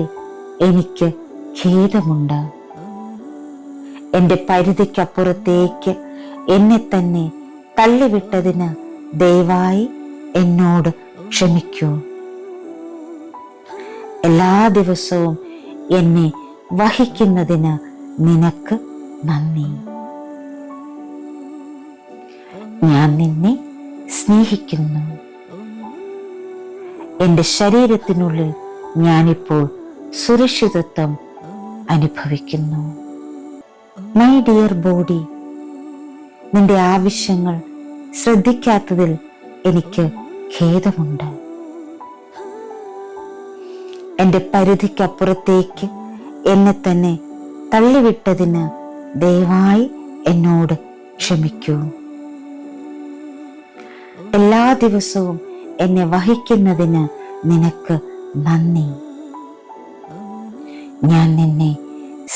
Speaker 1: എനിക്ക് ഖേദമുണ്ട്. എൻ്റെ പരിധിക്കപ്പുറത്തേക്ക് എന്നെ തന്നെ തള്ളിവിട്ടതിന് ദയവായി എന്നോട് ക്ഷമിക്കൂ. എല്ലാ ദിവസവും എന്നെ വഹിക്കുന്നതിന് നിനക്ക് നന്ദി. ഞാൻ നിന്നെ സ്നേഹിക്കുന്നു. എൻ്റെ ശരീരത്തിനുള്ളിൽ ഞാനിപ്പോൾ സുരക്ഷിതത്വം അനുഭവിക്കുന്നു. മൈ ഡിയർ ബോഡി, നിന്റെ ആവശ്യങ്ങൾ ശ്രദ്ധിക്കാത്തതിൽ എനിക്ക് ഖേദമുണ്ട്. എൻ്റെ പരിധിക്കപ്പുറത്തേക്ക് എന്നെ തന്നെ തള്ളിവിട്ടതിന് ദയവായി എന്നോട് ക്ഷമിക്കൂ. എല്ലാ ദിവസവും എന്നെ വഹിക്കുന്നതിന് നിനക്ക് നന്ദി. ഞാൻ നിന്നെ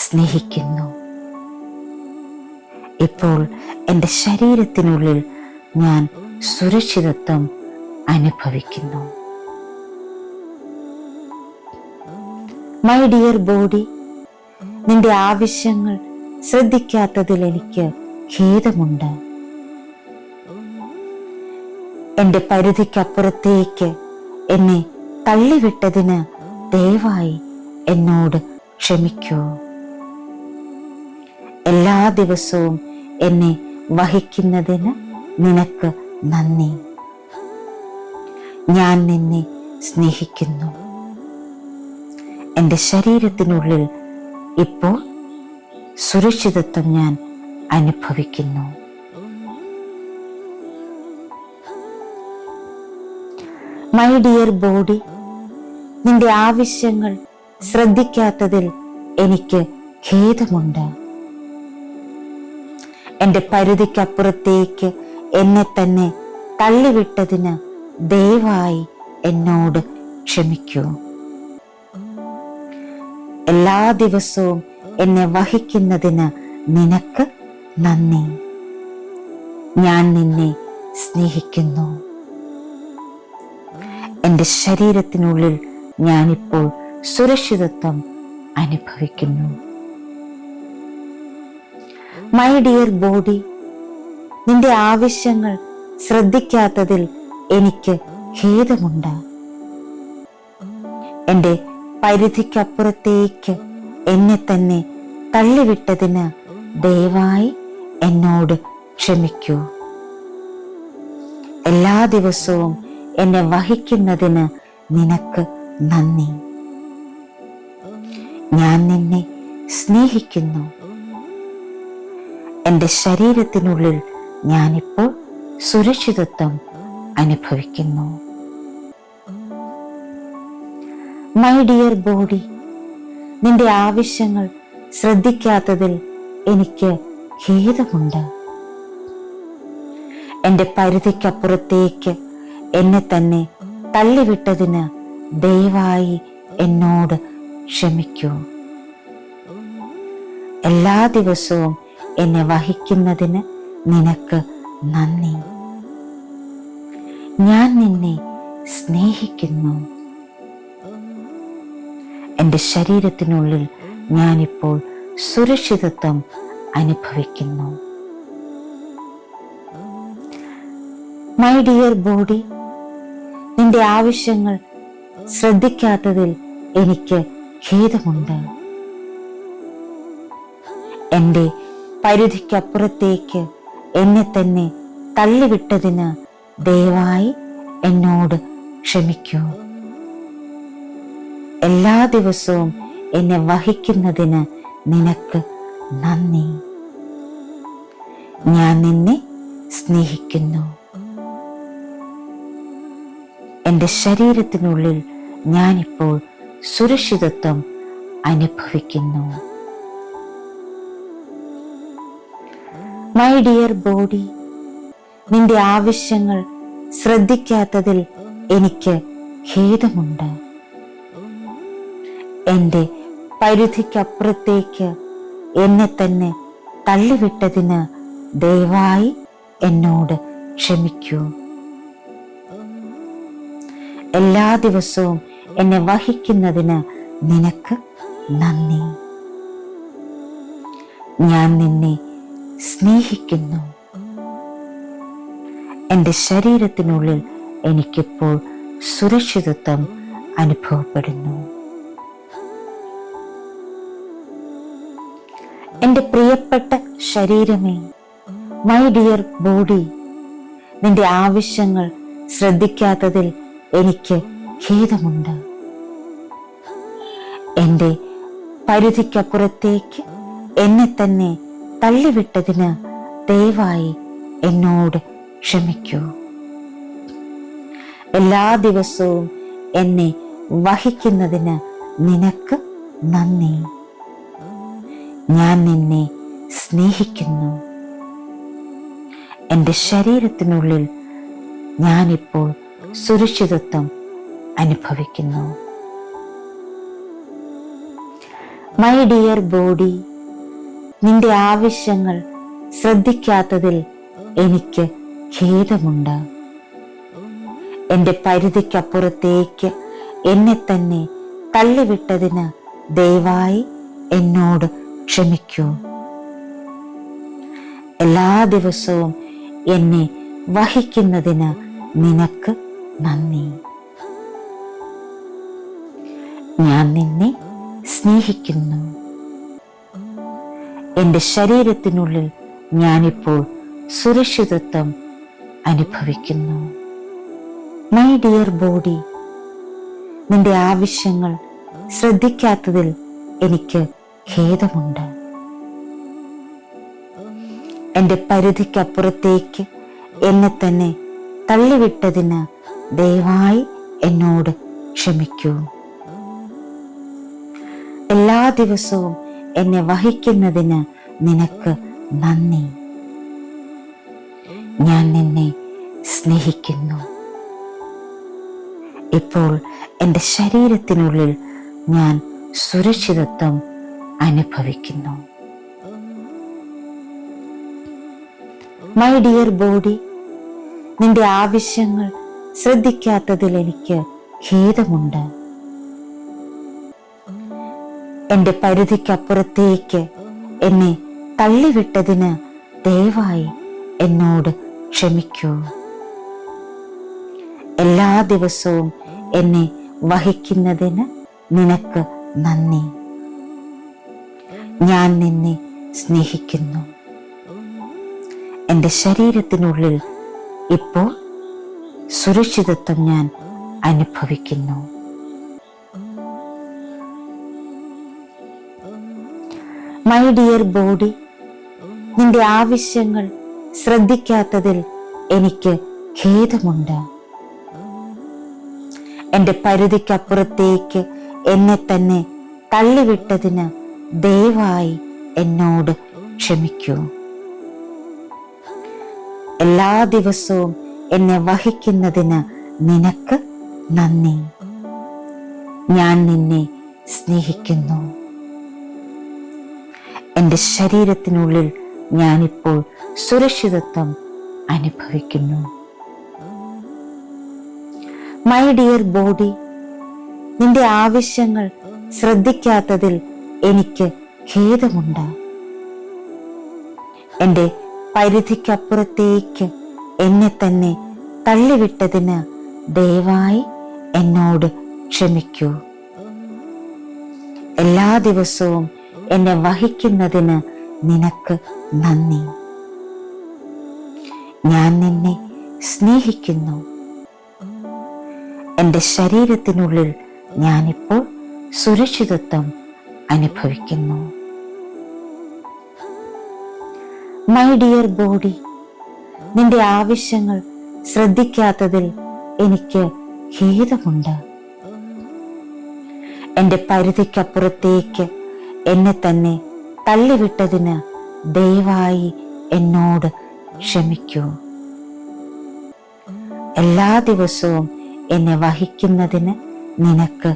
Speaker 1: സ്നേഹിക്കുന്നു. ഇപ്പോൾ എൻ്റെ ശരീരത്തിനുള്ളിൽ ഞാൻ സുരക്ഷിതത്വം അനുഭവിക്കുന്നു. മൈ ഡിയർ ബോഡി, നിന്റെ ആവശ്യങ്ങൾ ശ്രദ്ധിക്കാത്തതിൽ എനിക്ക് ഖേദമുണ്ട്. എൻ്റെ പരിധിക്കപ്പുറത്തേക്ക് എന്നെ തള്ളിവിട്ടതിന് ദയവായി എന്നോട് ക്ഷമിക്കൂ. എല്ലാ ദിവസവും എന്നെ വഹിക്കുന്നതിന് നിനക്ക് നന്ദി. ഞാൻ നിന്നെ സ്നേഹിക്കുന്നു. എൻ്റെ ശരീരത്തിനുള്ളിൽ ഇപ്പോൾ സുരക്ഷിതത്വം ഞാൻ അനുഭവിക്കുന്നു. മൈ ഡിയർ ബോഡി, നിന്റെ ആവശ്യങ്ങൾ ശ്രദ്ധിക്കാത്തതിൽ എനിക്ക് ഖേദമുണ്ട്. എൻ്റെ പരിധിക്കപ്പുറത്തേക്ക് എന്നെ തന്നെ തള്ളിവിട്ടതിന് ദയവായി എന്നോട് ക്ഷമിക്കൂ. എല്ലാ ദിവസവും എന്നെ വഹിക്കുന്നതിന് നിനക്ക് നന്ദി. ഞാൻ നിന്നെ സ്നേഹിക്കുന്നു. എൻ്റെ ശരീരത്തിനുള്ളിൽ ഞാനിപ്പോൾ സുരക്ഷിതത്വം അനുഭവിക്കുന്നു. മൈ ഡിയർ ബോഡി, നിന്റെ ആവശ്യങ്ങൾ ശ്രദ്ധിക്കാത്തതിൽ എനിക്ക് ഖേദമുണ്ട്. എൻ്റെ പരിധിക്കപ്പുറത്തേക്ക് എന്നെ തന്നെ തള്ളിവിട്ടതിന് ദയവായി എന്നോട് ക്ഷമിക്കൂ. എല്ലാ ദിവസവും എന്നെ വഹിക്കുന്നതിന് നിനക്ക് നന്ദി. ഞാൻ നിന്നെ സ്നേഹിക്കുന്നു. എൻ്റെ ശരീരത്തിനുള്ളിൽ ഞാനിപ്പോൾ സുരക്ഷിതത്വം അനുഭവിക്കുന്നു. മൈ ഡിയർ ബോഡി, നിന്റെ ആവശ്യങ്ങൾ ശ്രദ്ധിക്കാത്തതിൽ എനിക്ക് ഖേദമുണ്ട്. എൻ്റെ പരിധിക്കപ്പുറത്തേക്ക് എന്നെ തന്നെ തള്ളിവിട്ടതിന് ദയവായി എന്നോട് ക്ഷമിക്കൂ. എല്ലാ ദിവസവും എന്നെ വഹിക്കുന്നതിന് നിനക്ക് നന്ദി. ഞാൻ നിന്നെ സ്നേഹിക്കുന്നു. എൻ്റെ ശരീരത്തിനുള്ളിൽ ഞാനിപ്പോൾ സുരക്ഷിതത്വം അനുഭവിക്കുന്നു. മൈ ഡിയർ ബോഡി, നിന്റെ ആവശ്യങ്ങൾ ശ്രദ്ധിക്കാത്തതിൽ എനിക്ക് ഖേദമുണ്ട്. എൻ്റെ പരിധിക്കപ്പുറത്തേക്ക് എന്നെ തന്നെ തള്ളിവിട്ടതിന് ദയവായി എന്നോട് ക്ഷമിക്കൂ. എല്ലാ ദിവസവും എന്നെ വഹിക്കുന്നതിന് നിനക്ക് നന്ദി. ഞാൻ നിന്നെ സ്നേഹിക്കുന്നു. എൻ്റെ ശരീരത്തിനുള്ളിൽ ഞാനിപ്പോൾ സുരക്ഷിതത്വം അനുഭവിക്കുന്നു. മൈ ഡിയർ ബോഡി, നിന്റെ ആവശ്യങ്ങൾ ശ്രദ്ധിക്കാത്തതിൽ എനിക്ക് ഖേദമുണ്ട്. എൻ്റെ പരിധിക്കപ്പുറത്തേക്ക് എന്നെ തന്നെ തള്ളിവിട്ടതിന് ദയവായി എന്നോട് ക്ഷമിക്കൂ. എല്ലാ ദിവസവും എന്നെ വഹിക്കുന്നതിന് നിനക്ക് നന്ദി. ഞാൻ നിന്നെ സ്നേഹിക്കുന്നു. എൻ്റെ ശരീരത്തിനുള്ളിൽ എനിക്കിപ്പോൾ സുരക്ഷിതത്വം അനുഭവപ്പെടുന്നു. എൻ്റെ പ്രിയപ്പെട്ട ശരീരമേ, മൈ ഡിയർ ബോഡി, നിന്റെ ആവശ്യങ്ങൾ ശ്രദ്ധിക്കാത്തതിൽ എനിക്ക് ഖേദമുണ്ട്. എൻ്റെ പരിധിക്കപ്പുറത്തേക്ക് എന്നെ തന്നെ തള്ളിവിട്ടതിന് ദയവായി എന്നോട് ക്ഷമിക്കൂ. എല്ലാ ദിവസവും എന്നെ വഹിക്കുന്നതിന് നിനക്ക് നന്ദി. ഞാൻ നിന്നെ സ്നേഹിക്കുന്നു. എൻ്റെ ശരീരത്തിനുള്ളിൽ ഞാനിപ്പോൾ സുരക്ഷിതത്വം അനുഭവിക്കുന്നു. മൈ ഡിയർ ബോഡി, നിന്റെ ആവശ്യങ്ങൾ ശ്രദ്ധിക്കാത്തതിൽ എനിക്ക് ഖേദമുണ്ട്. എൻ്റെ പരിധിക്കപ്പുറത്തേക്ക് എന്നെ തന്നെ തള്ളിവിട്ടതിന് ദയവായി എന്നോട് ക്ഷമിക്കൂ. എല്ലാ ദിവസവും എന്നെ വഹിക്കുന്നതിന് നിനക്ക് നന്ദി. ഞാൻ നിന്നെ സ്നേഹിക്കുന്നു. എൻ്റെ ശരീരത്തിനുള്ളിൽ ഞാനിപ്പോൾ സുരക്ഷിതത്വം അനുഭവിക്കുന്നു. മൈ ഡിയർ ബോഡി, നിന്റെ ആവശ്യങ്ങൾ ശ്രദ്ധിക്കാത്തതിൽ എനിക്ക് ഖേദമുണ്ട്. എൻ്റെ പരിധിക്കപ്പുറത്തേക്ക് എന്നെ തന്നെ തള്ളിവിട്ടതിന് ദയവായി എന്നോട് ക്ഷമിക്കൂ. എല്ലാ ദിവസവും എന്നെ വഹിക്കുന്നതിന് നിനക്ക് നന്ദി. ഞാൻ നിന്നെ സ്നേഹിക്കുന്നു. ഇപ്പോൾ എൻ്റെ ശരീരത്തിനുള്ളിൽ ഞാൻ സുരക്ഷിതത്വം അനുഭവിക്കുന്നു. മൈ ഡിയർ ബോഡി, നിന്റെ ആവശ്യങ്ങൾ ശ്രദ്ധിക്കാത്തതിൽ എനിക്ക് ഖേദമുണ്ട്. എൻ്റെ പരിധിക്കപ്പുറത്തേക്ക് എന്നെ തള്ളിവിട്ടതിന് ദയവായി എന്നോട് ക്ഷമിക്കൂ. എല്ലാ ദിവസവും എന്നെ വഹിക്കുന്നതിന് നിനക്ക് നന്ദി. ഞാൻ നിന്നെ സ്നേഹിക്കുന്നു. എൻ്റെ ശരീരത്തിനുള്ളിൽ ഇപ്പോൾ സുരക്ഷിതത്വം ഞാൻ അനുഭവിക്കുന്നു. മൈ ഡിയർ ബോഡി, നിന്റെ ആവശ്യങ്ങൾ ശ്രദ്ധിക്കാത്തതിൽ എനിക്ക് ഖേദമുണ്ട്. എൻ്റെ പരിധിക്കപ്പുറത്തേക്ക് എന്നെ തന്നെ തള്ളിവിട്ടതിന് ദയവായി എന്നോട് ക്ഷമിക്കൂ. എല്ലാ ദിവസവും എന്നെ വഹിക്കുന്നതിന് നിനക്ക് നന്ദി. ഞാൻ നിന്നെ സ്നേഹിക്കുന്നു. എൻ്റെ ശരീരത്തിനുള്ളിൽ ഞാനിപ്പോൾ സുരക്ഷിതത്വം അനുഭവിക്കുന്നു. മൈ ഡിയർ ബോഡി, നിന്റെ ആവശ്യങ്ങൾ ശ്രദ്ധിക്കാത്തതിൽ എനിക്ക് ഖേദമുണ്ട്. എൻ്റെ പരിധിക്കപ്പുറത്തേക്ക് എന്നെ തന്നെ തള്ളിവിട്ടതിന് ദയവായി എന്നോട് ക്ഷമിക്കൂ. എല്ലാ ദിവസവും എന്നെ വഹിക്കുന്നതിന് നിനക്ക് നന്ദി. ഞാൻ നിന്നെ സ്നേഹിക്കുന്നു. എൻ്റെ ശരീരത്തിനുള്ളിൽ ഞാനിപ്പോൾ സുരക്ഷിതത്വം അനുഭവിക്കുന്നു. മൈ ഡിയർ ബോഡി, നിന്റെ ആവശ്യങ്ങൾ ശ്രദ്ധിക്കാത്തതിൽ എനിക്ക് ഖേദമുണ്ട്. എൻ്റെ പരിധിക്കപ്പുറത്തേക്ക് എന്നെ തന്നെ തള്ളിവിട്ടതിന് ദയവായി എന്നോട് ക്ഷമിക്കൂ. എല്ലാ ദിവസവും എന്നെ വഹിക്കുന്നതിന് നിനക്ക്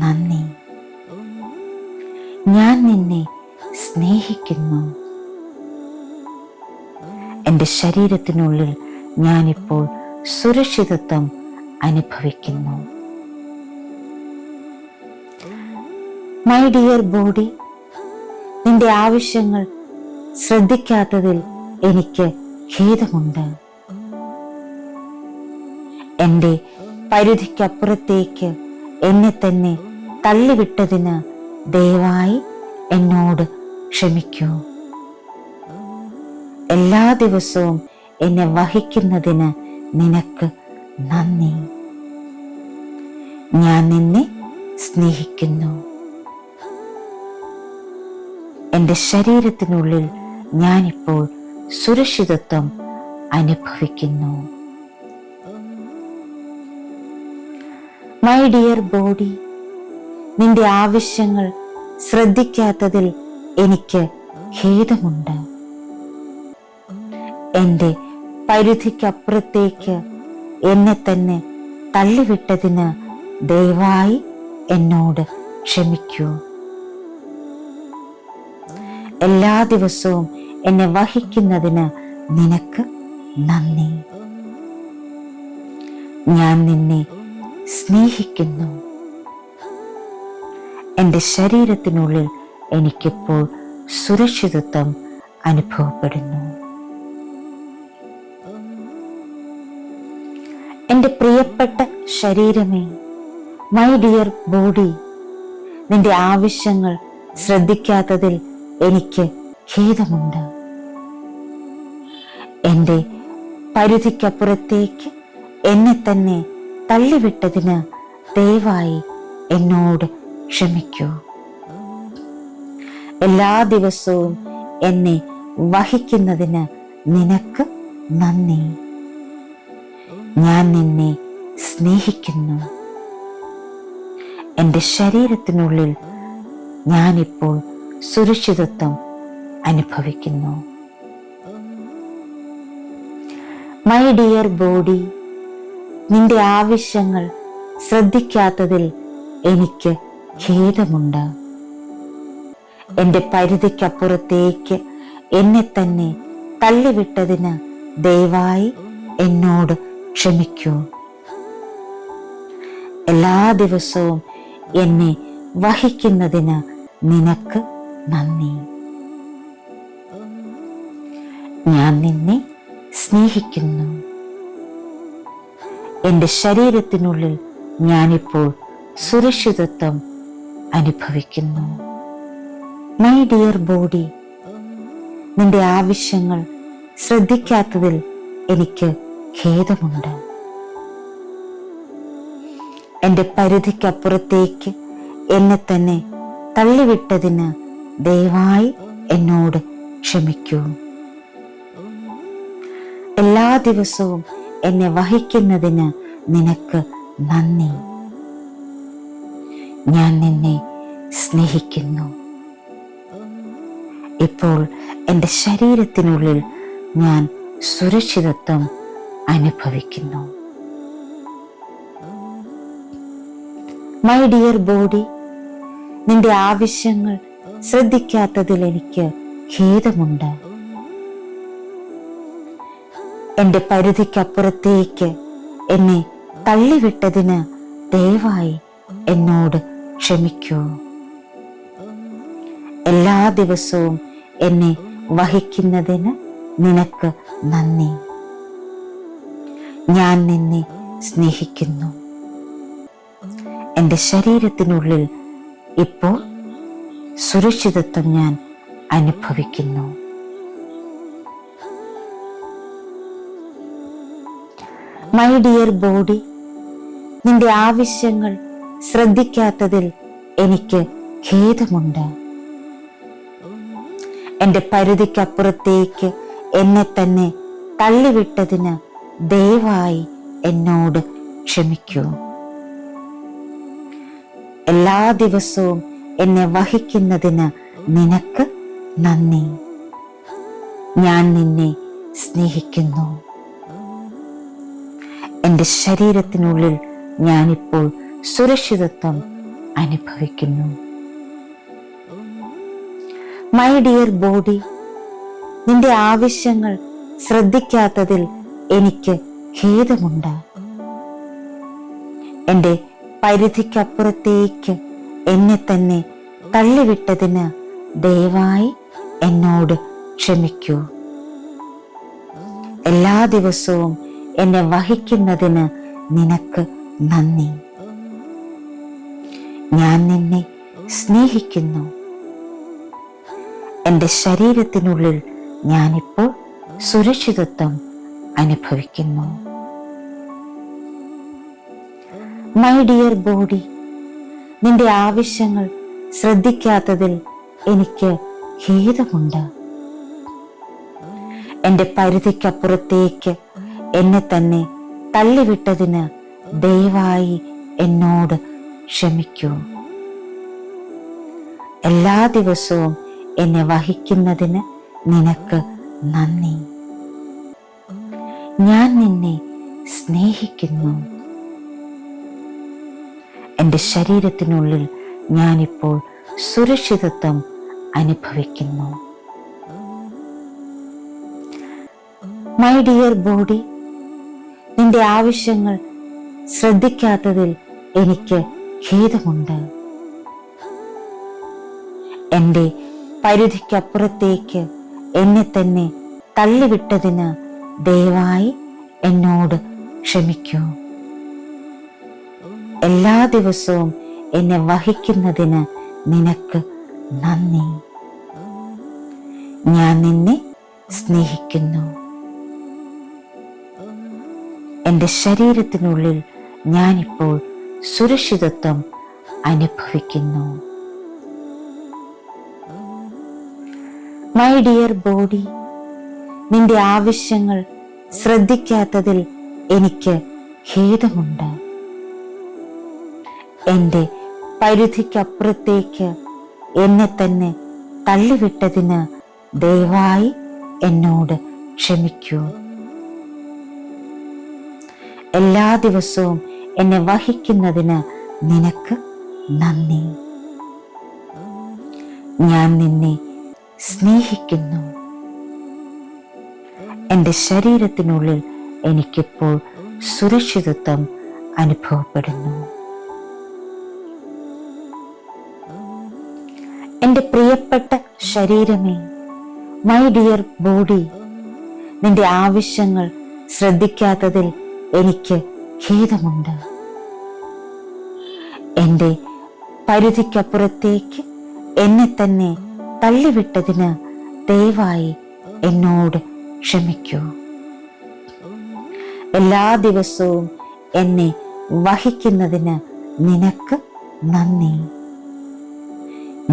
Speaker 1: നന്ദി. ഞാൻ നിന്നെ സ്നേഹിക്കുന്നു. എൻ്റെ ശരീരത്തിനുള്ളിൽ ഞാനിപ്പോൾ സുരക്ഷിതത്വം അനുഭവിക്കുന്നു. മൈ ഡിയർ ബോഡി, നിന്റെ ആവശ്യങ്ങൾ ശ്രദ്ധിക്കാത്തതിൽ എനിക്ക് ഖേദമുണ്ട്. എൻ്റെ പരിധിക്കപ്പുറത്തേക്ക് എന്നെ തന്നെ തള്ളിവിട്ടതിന് ദയവായി എന്നോട് ക്ഷമിക്കൂ. എല്ലാ ദിവസവും എന്നെ വഹിക്കുന്നതിന് നിനക്ക് നന്ദി. ഞാൻ നിന്നെ സ്നേഹിക്കുന്നു. എൻ്റെ ശരീരത്തിനുള്ളിൽ ഞാനിപ്പോൾ സുരക്ഷിതത്വം അനുഭവിക്കുന്നു. മൈ ഡിയർ ബോഡി, നിന്റെ ആവശ്യങ്ങൾ ശ്രദ്ധിക്കാത്തതിൽ എനിക്ക് ഖേദമുണ്ട്. എൻ്റെ പരിധിക്കപ്പുറത്തേക്ക് എന്നെ തന്നെ തള്ളിവിട്ടതിന് ദയവായി എന്നോട് ക്ഷമിക്കൂ. എല്ലാ ദിവസവും എന്നെ വഹിക്കുന്നതിന് നിനക്ക് നന്ദി. ഞാൻ നിന്നെ സ്നേഹിക്കുന്നു. എൻ്റെ ശരീരത്തിനുള്ളിൽ എനിക്കിപ്പോൾ സുരക്ഷിതത്വം അനുഭവപ്പെടുന്നു. എൻ്റെ പ്രിയപ്പെട്ട ശരീരമേ, മൈ ഡിയർ ബോഡി, നിന്റെ ആവശ്യങ്ങൾ ശ്രദ്ധിക്കാത്തതിൽ എനിക്ക് ഖേദമുണ്ട്. എൻ്റെ പരിധിക്കപ്പുറത്തേക്ക് എന്നെ തന്നെ തള്ളിവിട്ടതിന് ദയവായി എന്നോട് ക്ഷമിക്കൂ. എല്ലാ ദിവസവും എന്നെ വഹിക്കുന്നതിന് നിനക്ക് നന്ദി. ഞാൻ നിന്നെ സ്നേഹിക്കുന്നു. എൻ്റെ ശരീരത്തിനുള്ളിൽ ഞാനിപ്പോൾ സുരക്ഷിതത്വം അനുഭവിക്കുന്നു. മൈ ഡിയർ ബോഡി, നിന്റെ ആവശ്യങ്ങൾ ശ്രദ്ധിക്കാത്തതിൽ എനിക്ക് ഖേദമുണ്ട്. എൻ്റെ പരിധിക്കപ്പുറത്തേക്ക് എന്നെ തന്നെ തള്ളിവിട്ടതിന് ദയവായി എന്നോട് ക്ഷമിക്കൂ. എല്ലാ ദിവസവും എന്നെ വഹിക്കുന്നതിന് നിനക്ക് നന്ദി. ഞാൻ നിന്നെ സ്നേഹിക്കുന്നു. എൻ്റെ ശരീരത്തിനുള്ളിൽ ഞാനിപ്പോൾ സുരക്ഷിതത്വം അനുഭവിക്കുന്നു. മൈ ഡിയർ ബോഡി, നിന്റെ ആവശ്യങ്ങൾ ശ്രദ്ധിക്കാത്തതിൽ എനിക്ക് ഖേദമുണ്ട്. എൻ്റെ പരിധിക്കപ്പുറത്തേക്ക് എന്നെ തന്നെ തള്ളിവിട്ടതിന് ദയവായി എന്നോട് ക്ഷമിക്കൂ. എല്ലാ ദിവസവും എന്നെ വഹിക്കുന്നതിന് നിനക്ക് നന്ദി. ഞാൻ നിന്നെ സ്നേഹിക്കുന്നു. ഇപ്പോൾ എൻ്റെ ശരീരത്തിനുള്ളിൽ ഞാൻ സുരക്ഷിതത്വം അനുഭവിക്കുന്നു. മൈ ഡിയർ ബോഡി, നിന്റെ ആവശ്യങ്ങൾ ശ്രദ്ധിക്കാത്തതിൽ എനിക്ക് ഖേദമുണ്ട്. എൻ്റെ പരിധിക്കപ്പുറത്തേക്ക് എന്നെ തള്ളിവിട്ടതിന് ദയവായി എന്നോട് ക്ഷമിക്കൂ. എല്ലാ ദിവസവും എന്നെ വഹിക്കുന്നതിന് നിനക്ക് നന്ദി. ഞാൻ നിന്നെ സ്നേഹിക്കുന്നു. എൻ്റെ ശരീരത്തിനുള്ളിൽ ഇപ്പോൾ സുരക്ഷിതത്വം ഞാൻ അനുഭവിക്കുന്നു. മൈ ഡിയർ ബോഡി, നിന്റെ ആവശ്യങ്ങൾ ശ്രദ്ധിക്കാത്തതിൽ എനിക്ക് ഖേദമുണ്ട്. എൻ്റെ പരിധിക്കപ്പുറത്തേക്ക് എന്നെ തന്നെ തള്ളിവിട്ടതിന് ദയവായി എന്നോട് ക്ഷമിക്കൂ. എല്ലാ ദിവസവും എന്നെ വഹിക്കുന്നതിന് നിനക്ക് നന്ദി. ഞാൻ നിന്നെ സ്നേഹിക്കുന്നു. എൻ്റെ ശരീരത്തിനുള്ളിൽ ഞാനിപ്പോൾ സുരക്ഷിതത്വം അനുഭവിക്കുന്നു. മൈ ഡിയർ ബോഡി, നിന്റെ ആവശ്യങ്ങൾ ശ്രദ്ധിക്കാത്തതിൽ എനിക്ക് ഖേദമുണ്ട്. എൻ്റെ പരിധിക്കപ്പുറത്തേക്ക് എന്നെ തന്നെ തള്ളിവിട്ടതിന് ദയവായി എന്നോട് ക്ഷമിക്കൂ. എല്ലാ ദിവസവും എന്നെ വഹിക്കുന്നതിന് നിനക്ക് നന്ദി. ഞാൻ നിന്നെ സ്നേഹിക്കുന്നു. എൻ്റെ ശരീരത്തിനുള്ളിൽ ഞാനിപ്പോൾ സുരക്ഷിതത്വം അനുഭവിക്കുന്നു. മൈ ഡിയർ ബോഡി, നിന്റെ ആവശ്യങ്ങൾ ശ്രദ്ധിക്കാത്തതിൽ എനിക്ക് ഖേദമുണ്ട്. എൻ്റെ പരിധിക്കപ്പുറത്തേക്ക് എന്നെ തന്നെ തള്ളിവിട്ടതിന് ദയവായി എന്നോട് ക്ഷമിക്കൂ. എല്ലാ ദിവസവും എന്നെ വഹിക്കുന്നതിന് നിനക്ക് നന്ദി. ഞാൻ നിന്നെ സ്നേഹിക്കുന്നു. എൻ്റെ ശരീരത്തിനുള്ളിൽ ഞാനിപ്പോൾ സുരക്ഷിതത്വം അനുഭവിക്കുന്നു. മൈ ഡിയർ ബോഡി, നിന്റെ ആവശ്യങ്ങൾ ശ്രദ്ധിക്കാത്തതിൽ എനിക്ക് ഖേദമുണ്ട്. എൻ്റെ പരിധിക്കപ്പുറത്തേക്ക് എന്നെ തന്നെ തള്ളിവിട്ടതിന് ദയവായി എന്നോട് ക്ഷമിക്കൂ. എല്ലാ ദിവസവും എന്നെ വഹിക്കുന്നതിന് നിനക്ക് നന്ദി. ഞാൻ നിന്നെ സ്നേഹിക്കുന്നു. എൻ്റെ ശരീരത്തിനുള്ളിൽ ഞാനിപ്പോൾ സുരക്ഷിതത്വം അനുഭവിക്കുന്നു. മൈ ഡിയർ ബോഡി, നിന്റെ ആവശ്യങ്ങൾ ശ്രദ്ധിക്കാത്തതിൽ എനിക്ക് ഖേദമുണ്ട്. എൻ്റെ പരിധിക്കപ്പുറത്തേക്ക് എന്നെ തന്നെ തള്ളിവിട്ടതിന് ദയവായി എന്നോട് ക്ഷമിക്കൂ. എല്ലാ ദിവസവും എന്നെ വഹിക്കുന്നതിന് നിനക്ക് നന്ദി. ഞാൻ നിന്നെ സ്നേഹിക്കുന്നു. എൻ്റെ ശരീരത്തിനുള്ളിൽ എനിക്കിപ്പോൾ സുരക്ഷിതത്വം അനുഭവപ്പെടുന്നു. എൻ്റെ പ്രിയപ്പെട്ട ശരീരമേ, മൈ ഡിയർ ബോഡി, നിന്റെ ആവശ്യങ്ങൾ ശ്രദ്ധിക്കാത്തതിൽ എനിക്ക് ഖേദമുണ്ട്. എൻ്റെ പരിധിക്കപ്പുറത്തേക്ക് എന്നെ തന്നെ തള്ളിവിട്ടതിന് ദയവായി എന്നോട് ക്ഷമിക്കൂ. എല്ലാ ദിവസവും എന്നെ വഹിക്കുന്നതിന് നിനക്ക് നന്ദി.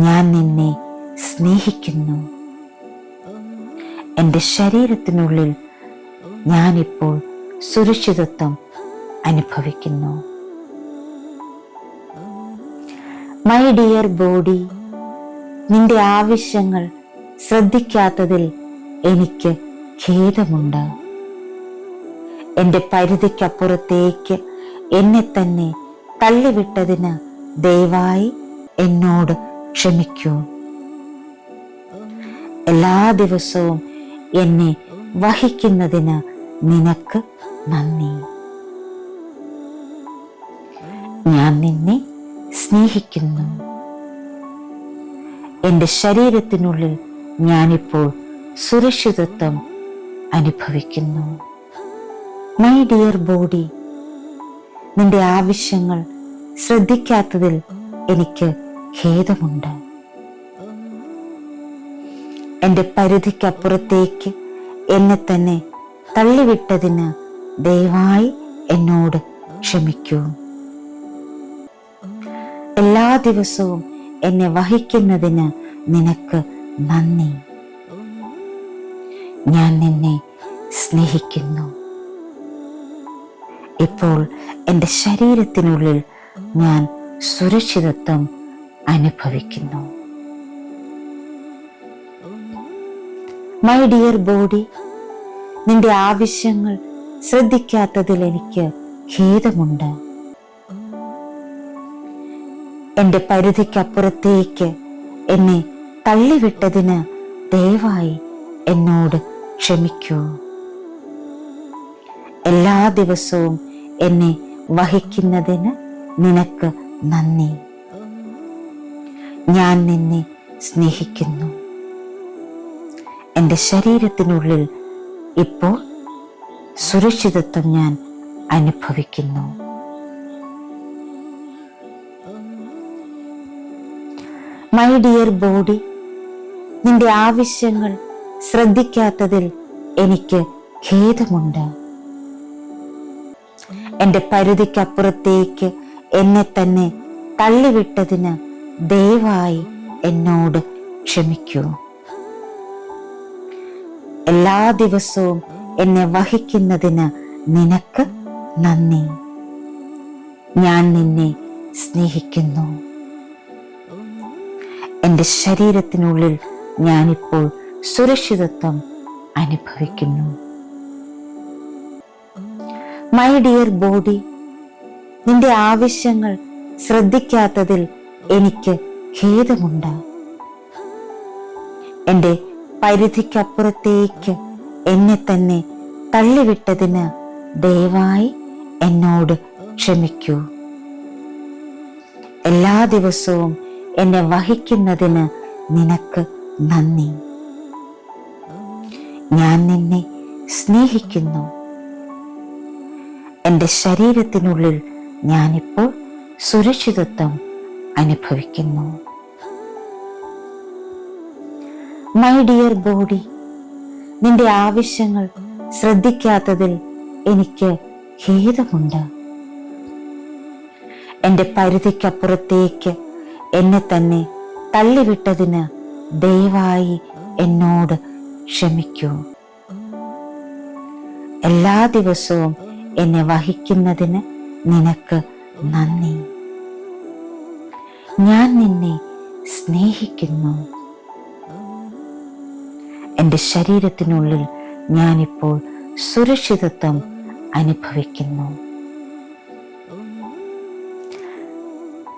Speaker 1: ഞാൻ നിന്നെ സ്നേഹിക്കുന്നു. എൻ്റെ ശരീരത്തിനുള്ളിൽ ഞാനിപ്പോൾ സുരക്ഷിതത്വം അനുഭവിക്കുന്നു. മൈ ഡിയർ ബോഡി, നിന്റെ ആവശ്യങ്ങൾ ശ്രദ്ധിക്കാത്തതിൽ എനിക്ക് ഖേദമുണ്ട്. എൻ്റെ പരിധിക്കപ്പുറത്തേക്ക് എന്നെ തന്നെ തള്ളിവിട്ടതിന് ദയവായി എന്നോട് ക്ഷമിക്കൂ. എല്ലാ ദിവസവും എന്നെ വഹിക്കുന്നതിന് നിനക്ക് നന്ദി. ഞാൻ നിന്നെ സ്നേഹിക്കുന്നു. എൻ്റെ ശരീരത്തിനുള്ളിൽ ഞാനിപ്പോൾ സുരക്ഷിതത്വം അനുഭവിക്കുന്നു. മൈ ഡിയർ ബോഡി, നിന്റെ ആവശ്യങ്ങൾ ശ്രദ്ധിക്കാത്തതിൽ എനിക്ക് ഖേദമുണ്ട്. എൻ്റെ പരിധിക്കപ്പുറത്തേക്ക് എന്നെ തന്നെ തള്ളിവിട്ടതിന് ദയവായി എന്നോട് ക്ഷമിക്കൂ. എല്ലാ ദിവസവും എന്നെ വഹിക്കുന്നതിന് നിനക്ക് നന്ദി. ഞാൻ നിന്നെ സ്നേഹിക്കുന്നു. ഇപ്പോൾ എൻ്റെ ശരീരത്തിനുള്ളിൽ ഞാൻ സുരക്ഷിതത്വം അനുഭവിക്കുന്നു. മൈ ഡിയർ ബോഡി, നിന്റെ ആവശ്യങ്ങൾ ശ്രദ്ധിക്കാത്തതിൽ എനിക്ക് ഖേദമുണ്ട്. എൻ്റെ പരിധിക്കപ്പുറത്തേക്ക് എന്നെ തള്ളിവിട്ടതിന് ദയവായി എന്നോട് ക്ഷമിക്കൂ. എല്ലാ ദിവസവും എന്നെ വഹിക്കുന്നതിന് നിനക്ക് നന്ദി. ഞാൻ നിന്നെ സ്നേഹിക്കുന്നു. എൻ്റെ ശരീരത്തിനുള്ളിൽ ഇപ്പോൾ സുരക്ഷിതത്വം ഞാൻ അനുഭവിക്കുന്നു. മൈ ഡിയർ ബോഡി, നിന്റെ ആവശ്യങ്ങൾ ശ്രദ്ധിക്കാത്തതിൽ എനിക്ക് ഖേദമുണ്ട്. എൻ്റെ പരിധിക്കപ്പുറത്തേക്ക് എന്നെ തന്നെ തള്ളിവിട്ടതിന് ദയവായി എന്നോട് ക്ഷമിക്കൂ. എല്ലാ ദിവസവും എന്നെ വഹിക്കുന്നതിന് നിനക്ക് നന്ദി. ഞാൻ നിന്നെ സ്നേഹിക്കുന്നു. എൻ്റെ ശരീരത്തിനുള്ളിൽ ഞാനിപ്പോൾ സുരക്ഷിതത്വം അനുഭവിക്കുന്നു. മൈ ഡിയർ ബോഡി, നിന്റെ ആവശ്യങ്ങൾ ശ്രദ്ധിക്കാത്തതിൽ എനിക്ക് ഖേദമുണ്ട്. എൻ്റെ പരിധിക്കപ്പുറത്തേക്ക് എന്നെ തന്നെ തള്ളിവിട്ടതിന് ദയവായി എന്നോട് ക്ഷമിക്കൂ. എല്ലാ ദിവസവും എന്നെ വഹിക്കുന്നതിന് നിനക്ക് നന്ദി. ഞാൻ നിന്നെ സ്നേഹിക്കുന്നു. എൻ്റെ ശരീരത്തിനുള്ളിൽ ഞാനിപ്പോൾ സുരക്ഷിതത്വം അനുഭവിക്കുന്നു. മൈ ഡിയർ ബോഡി, നിന്റെ ആവശ്യങ്ങൾ ശ്രദ്ധിക്കാത്തതിൽ എനിക്ക് ഖേദമുണ്ട്. എൻ്റെ പരിധിക്കപ്പുറത്തേക്ക് എന്നെ തന്നെ തള്ളിവിട്ടതിന് ദയവായി എന്നോട് ക്ഷമിക്കൂ. എല്ലാ ദിവസവും എന്നെ വഹിക്കുന്നതിന് നിനക്ക് നന്ദി. ഞാൻ നിന്നെ സ്നേഹിക്കുന്നു. എൻ്റെ ശരീരത്തിനുള്ളിൽ ഞാനിപ്പോൾ സുരക്ഷിതത്വം അനുഭവിക്കുന്നു.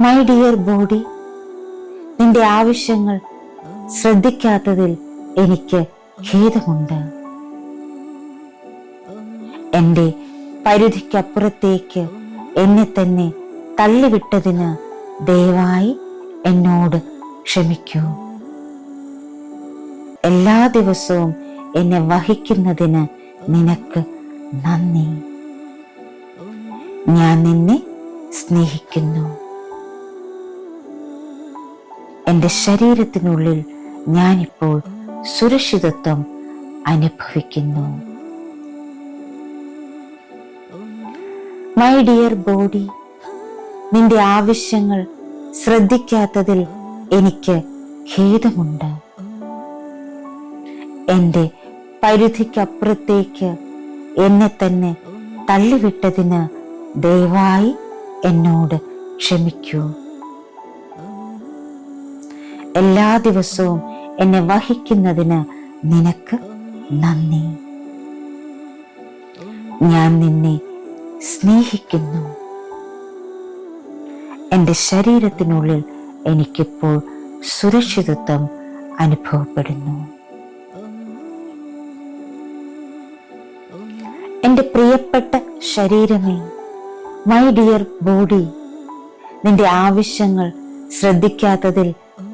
Speaker 1: മൈ ഡിയർ ബോഡി, നിന്റെ ആവശ്യങ്ങൾ ശ്രദ്ധിക്കാത്തതിൽ എനിക്ക് ഖേദമുണ്ട്. എൻ്റെ പരിധിക്കപ്പുറത്തേക്ക് എന്നെ തന്നെ തള്ളിവിട്ടതിന് ദയവായി എന്നോട് ക്ഷമിക്കൂ. എല്ലാ ദിവസവും എന്നെ വഹിക്കുന്നതിന് നിനക്ക് നന്ദി. ഞാൻ നിന്നെ സ്നേഹിക്കുന്നു. എൻ്റെ ശരീരത്തിനുള്ളിൽ ഞാനിപ്പോൾ സുരക്ഷിതത്വം അനുഭവിക്കുന്നു. മൈ ഡിയർ ബോഡി, നിന്റെ ആവശ്യങ്ങൾ ശ്രദ്ധിക്കാത്തതിൽ എനിക്ക് ഖേദമുണ്ട്. എൻ്റെ പരിധിക്കപ്പുറത്തേക്ക് എന്നെ തന്നെ തള്ളിവിട്ടതിന് ദയവായി എന്നോട് ക്ഷമിക്കൂ. എല്ലാ ദിവസവും എന്നെ വഹിക്കുന്നതിന് നിനക്ക് നന്ദി. ഞാൻ നിന്നെ സ്നേഹിക്കുന്നു. എൻ്റെ ശരീരത്തിനുള്ളിൽ എനിക്കിപ്പോൾ സുരക്ഷിതത്വം അനുഭവപ്പെടുന്നു. എൻ്റെ പ്രിയപ്പെട്ട ശരീരമേ, മൈ ഡിയർ ബോഡി, നിന്റെ ആവശ്യങ്ങൾ ശ്രദ്ധിക്കാത്തതിൽ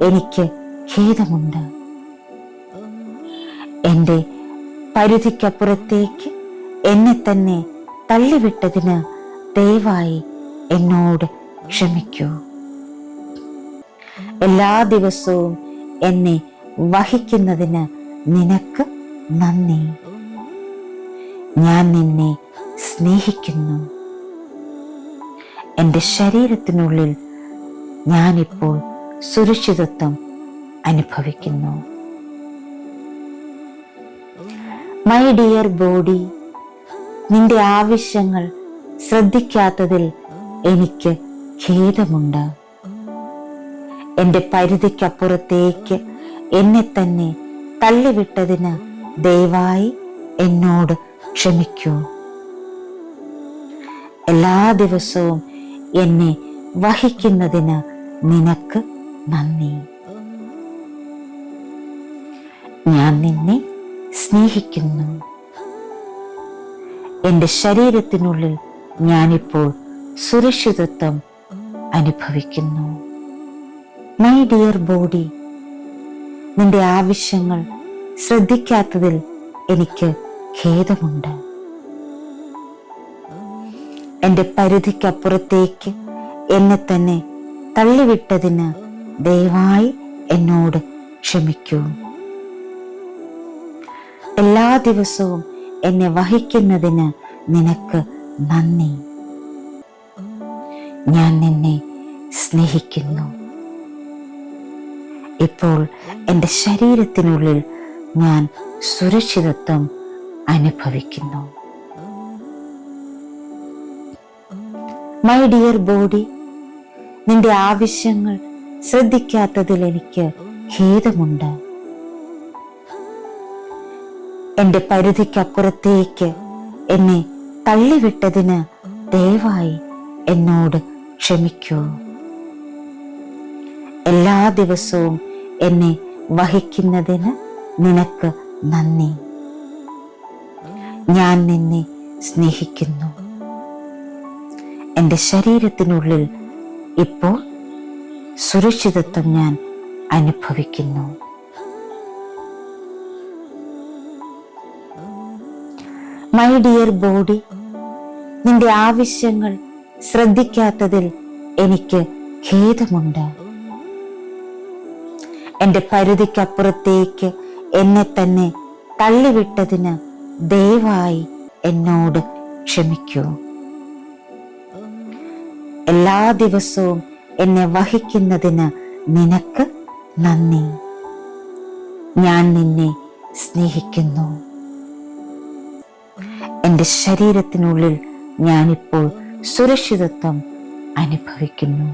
Speaker 1: എനിക്ക് ഖേദമുണ്ട്. എൻ്റെ പരിധിക്കപ്പുറത്തേക്ക് എന്നെ തന്നെ തള്ളിവിട്ടതിന് ദയവായി എന്നോട് ക്ഷമിക്കൂ. എല്ലാ ദിവസവും എന്നെ വഹിക്കുന്നതിന് നിനക്ക് നന്ദി. ഞാൻ നിന്നെ സ്നേഹിക്കുന്നു. എൻ്റെ ശരീരത്തിനുള്ളിൽ ഞാനിപ്പോൾ സുരക്ഷിതത്വം അനുഭവിക്കുന്നു. മൈ ഡിയർ ബോഡി, നിന്റെ ആവശ്യങ്ങൾ ശ്രദ്ധിക്കാത്തതിൽ എനിക്ക് ഖേദമുണ്ട്. എൻ്റെ പരിധിക്കപ്പുറത്തേക്ക് എന്നെ തന്നെ തള്ളിവിട്ടതിന് ദയവായി എന്നോട് ക്ഷമിക്കൂ. എല്ലാ ദിവസവും എന്നെ വഹിക്കുന്നതിന് നിനക്ക് നന്ദി. ഞാൻ നിന്നെ സ്നേഹിക്കുന്നു. എൻ്റെ ശരീരത്തിനുള്ളിൽ ഞാനിപ്പോൾ സുരക്ഷിതത്വം അനുഭവിക്കുന്നു. മൈ ഡിയർ ബോഡി, നിന്റെ ആവശ്യങ്ങൾ ശ്രദ്ധിക്കാത്തതിൽ എനിക്ക് ഖേദമുണ്ട്. എൻ്റെ പരിധിക്കപ്പുറത്തേക്ക് എന്നെ തന്നെ തള്ളിവിട്ടതിന് ദയവായി എന്നോട് ക്ഷമിക്കൂ. എല്ലാ ദിവസവും എന്നെ വഹിക്കുന്നതിന് നിനക്ക് നന്ദി. ഞാൻ നിന്നെ സ്നേഹിക്കുന്നു. ഇപ്പോൾ എൻ്റെ ശരീരത്തിനുള്ളിൽ ഞാൻ സുരക്ഷിതത്വം അനുഭവിക്കുന്നു. മൈ ഡിയർ ബോഡി, നിന്റെ ആവശ്യങ്ങൾ ശ്രദ്ധിക്കാത്തതിൽ എനിക്ക് ഖേദമുണ്ട്. എൻ്റെ പരിധിക്കപ്പുറത്തേക്ക് എന്നെ തള്ളിവിട്ടതിന് ദയവായി എന്നോട് ക്ഷമിക്കൂ. എല്ലാ ദിവസവും എന്നെ വഹിക്കുന്നതിന് നിനക്ക് നന്ദി. ഞാൻ നിന്നെ സ്നേഹിക്കുന്നു. എൻ്റെ ശരീരത്തിനുള്ളിൽ ഇപ്പോൾ സുരക്ഷിതത്വം ഞാൻ അനുഭവിക്കുന്നു. മൈ ഡിയർ ബോഡി, നിന്റെ ആവശ്യങ്ങൾ ശ്രദ്ധിക്കാത്തതിൽ എനിക്ക് ഖേദമുണ്ട്. എൻ്റെ പരിധിക്കപ്പുറത്തേക്ക് എന്നെ തന്നെ തള്ളിവിട്ടതിന് ദയവായി എന്നോട് ക്ഷമിക്കൂ. എല്ലാ ദിവസവും എന്നെ വഹിക്കുന്നതിന് നിനക്ക് നന്ദി. ഞാൻ നിന്നെ സ്നേഹിക്കുന്നു. എൻ്റെ ശരീരത്തിനുള്ളിൽ ഞാനിപ്പോൾ സുരക്ഷിതത്വം അനുഭവിക്കുന്നു.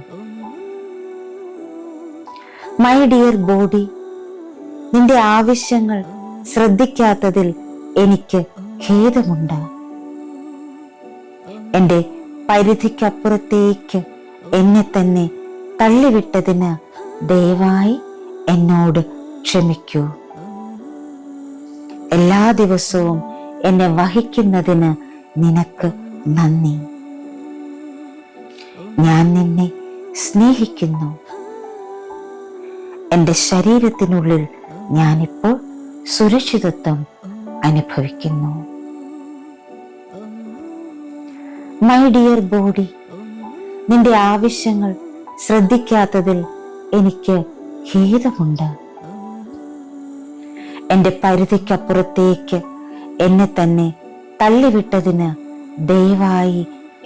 Speaker 1: മൈ ഡിയർ ബോഡി, നിന്റെ ആവശ്യങ്ങൾ ശ്രദ്ധിക്കാത്തതിൽ എനിക്ക് ഖേദമുണ്ട്. എൻ്റെ പരിധിക്കപ്പുറത്തേക്ക് എന്നെ തന്നെ തള്ളിവിട്ടതിന് ദയവായി എന്നോട് ക്ഷമിക്കൂ. എല്ലാ ദിവസവും എന്നെ വഹിക്കുന്നതിന് നിനക്ക് നന്ദി. ഞാൻ നിന്നെ സ്നേഹിക്കുന്നു. എൻ്റെ ശരീരത്തിനുള്ളിൽ ഞാനിപ്പോൾ സുരക്ഷിതത്വം അനുഭവിക്കുന്നു. മൈ ഡിയർ ബോഡി, നിന്റെ ആവശ്യങ്ങൾ ശ്രദ്ധിക്കാത്തതിൽ എനിക്ക് ഖേദമുണ്ട്. എൻ്റെ പരിധിക്കപ്പുറത്തേക്ക് എന്നെ തന്നെ തള്ളിവിട്ടതിന് ദയവായി